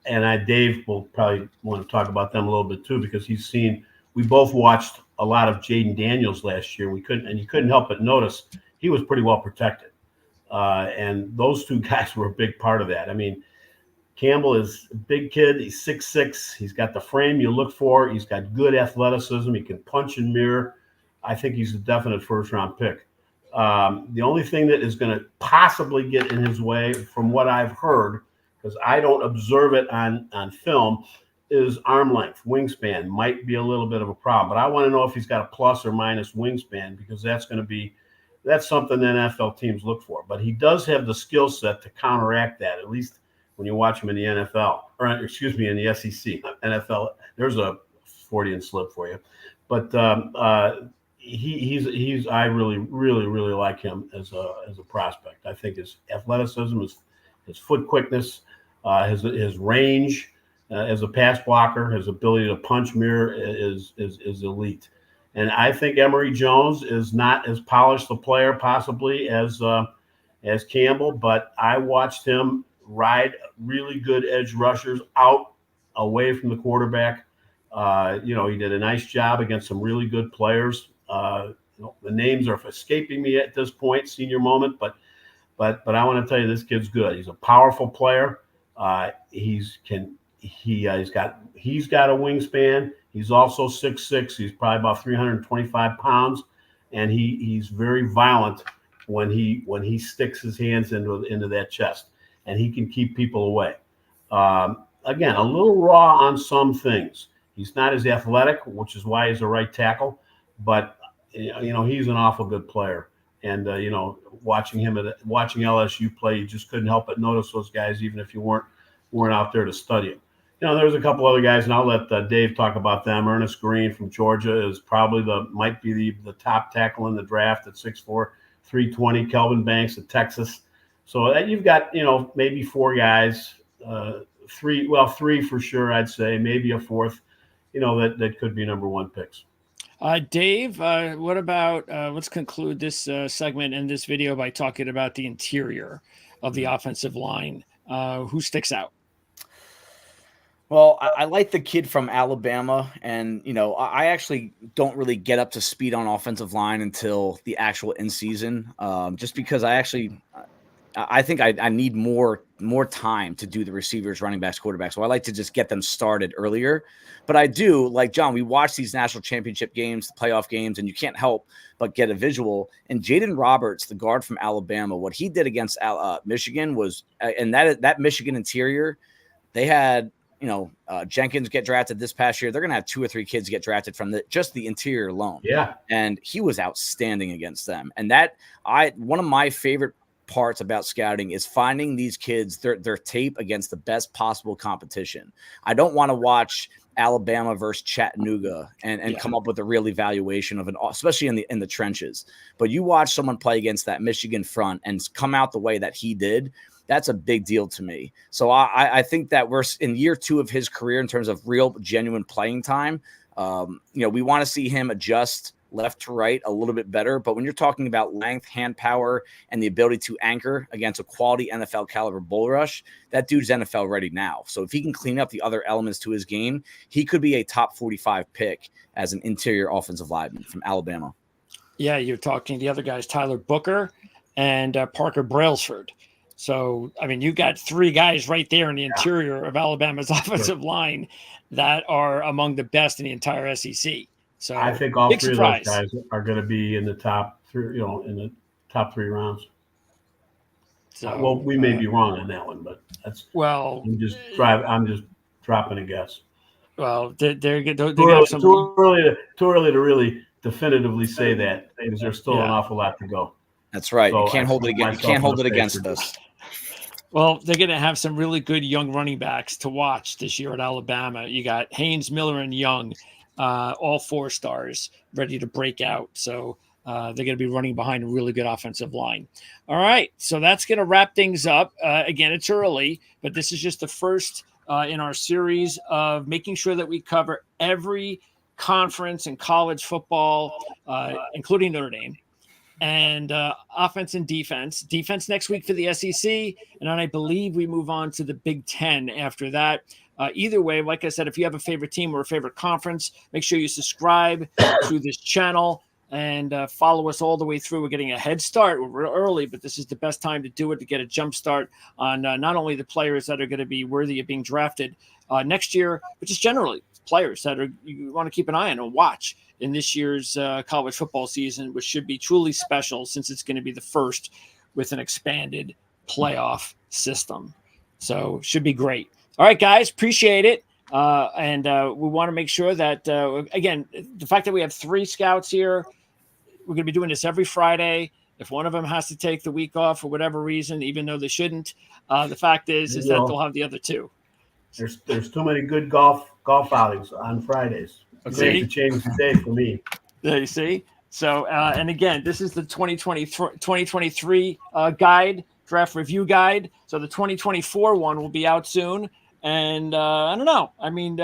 and Dave will probably want to talk about them a little bit too, because we both watched a lot of Jaden Daniels last year. You couldn't help but notice he was pretty well protected. And those 2 guys were a big part of that. I mean, Campbell is a big kid. He's 6'6". He's got the frame you look for. He's got good athleticism. He can punch and mirror. I think he's a definite first-round pick. The only thing that is going to possibly get in his way, from what I've heard, because I don't observe it on film, is arm length. Wingspan might be a little bit of a problem. But I want to know if he's got a plus or minus wingspan, because that's something that NFL teams look for. But he does have the skill set to counteract that, at least when you watch him in the NFL, in the SEC. NFL, there's a Freudian slip for you. But he's I really, really, really like him as a prospect. I think his athleticism, his foot quickness, his range as a pass blocker, his ability to punch mirror is elite. And I think Emory Jones is not as polished a player possibly as Campbell, but I watched him ride really good edge rushers out away from the quarterback. He did a nice job against some really good players. The names are escaping me at this point, senior moment, but but I want to tell you, this kid's good. He's a powerful player. He's got a wingspan. He's also 6'6". He's probably about 325 pounds, and he's very violent when he sticks his hands into that chest, and he can keep people away. Again, a little raw on some things. He's not as athletic, which is why he's a right tackle, but he's an awful good player. And watching LSU play, you just couldn't help but notice those guys, even if you weren't out there to study them. There's a couple other guys, and I'll let Dave talk about them. Ernest Green from Georgia is probably might be the top tackle in the draft at 6'4", 320. Kelvin Banks at Texas. So you've got maybe four guys, three for sure, I'd say, maybe a fourth, that could be number one picks. Dave, what about let's conclude this segment and this video by talking about the interior of the offensive line. Who sticks out? Well, I like the kid from Alabama, and I actually don't really get up to speed on offensive line until the actual in season, just because I think I need more time to do the receivers, running backs, quarterbacks. So I like to just get them started earlier. But I do, like John, we watch these national championship games, the playoff games, and you can't help but get a visual. And Jaden Roberts, the guard from Alabama, what he did against Michigan was, and that Michigan interior, they had Jenkins get drafted this past year. They're going to have 2 or 3 kids get drafted from just the interior alone. Yeah. And he was outstanding against them. And one of my favorite parts about scouting is finding these kids, their tape against the best possible competition. I don't want to watch Alabama versus Chattanooga and come up with a real evaluation of especially in the trenches. But you watch someone play against that Michigan front and come out the way that he did. That's a big deal to me. So I think that we're in year 2 of his career in terms of real, genuine playing time. We want to see him adjust left to right a little bit better. But when you're talking about length, hand power, and the ability to anchor against a quality NFL caliber bull rush, that dude's NFL ready now. So if he can clean up the other elements to his game, he could be a top 45 pick as an interior offensive lineman from Alabama. Yeah, you're talking the other guys, Tyler Booker and Parker Brailsford. So, you got 3 guys right there in the interior of Alabama's offensive line that are among the best in the entire SEC. So I think all 3 of those guys are going to be in the top 3, in the top 3 rounds. So, we may be wrong on that one, but I'm just dropping a guess. Well, they're too early to really definitively say that, because there's still an awful lot to go. That's right. So you can't hold it against us. Well, they're going to have some really good young running backs to watch this year at Alabama. You got Haynes, Miller, and Young, all 4 stars ready to break out. So they're going to be running behind a really good offensive line. All right, so that's going to wrap things up. Again, it's early, but this is just the first in our series of making sure that we cover every conference in college football, including Notre Dame. And offense and defense. Defense next week for the SEC, and then I believe we move on to the Big Ten after that. Either way, like I said, if you have a favorite team or a favorite conference, make sure you subscribe to this channel and follow us all the way through. We're getting a head start. We're real early, but this is the best time to do it, to get a jump start on not only the players that are going to be worthy of being drafted next year, but just generally players that you want to keep an eye on and watch in this year's college football season, which should be truly special since it's going to be the first with an expanded playoff system. So should be great. All right, guys, appreciate it. And we want to make sure that, again, the fact that we have 3 scouts here, we're going to be doing this every Friday. If one of them has to take the week off for whatever reason, even though they shouldn't, the fact is that they'll have the other 2. There's too many good golf outings on Fridays. See? To change the day for me. There you see. So, and again, this is the 2023 guide, draft review guide. So the 2024 one will be out soon. And I don't know.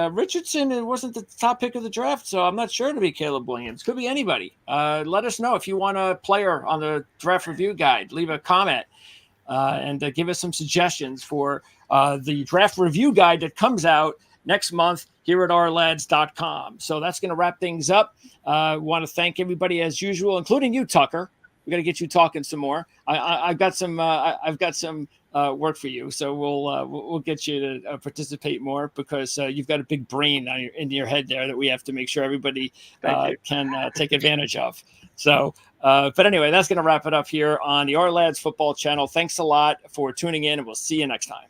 Richardson wasn't the top pick of the draft, so I'm not sure to be Caleb Williams. Could be anybody. Let us know if you want a player on the draft review guide. Leave a comment and give us some suggestions for the draft review guide that comes out next month here at ourlads.com. So that's going to wrap things up. We want to thank everybody as usual, including you, Tucker, We got to get you talking some more. I've got some work for you, so we'll get you to participate more because you've got a big brain in your head there that we have to make sure everybody can take advantage of. So, but anyway, that's going to wrap it up here on the Ourlads Football Channel. Thanks a lot for tuning in, and we'll see you next time.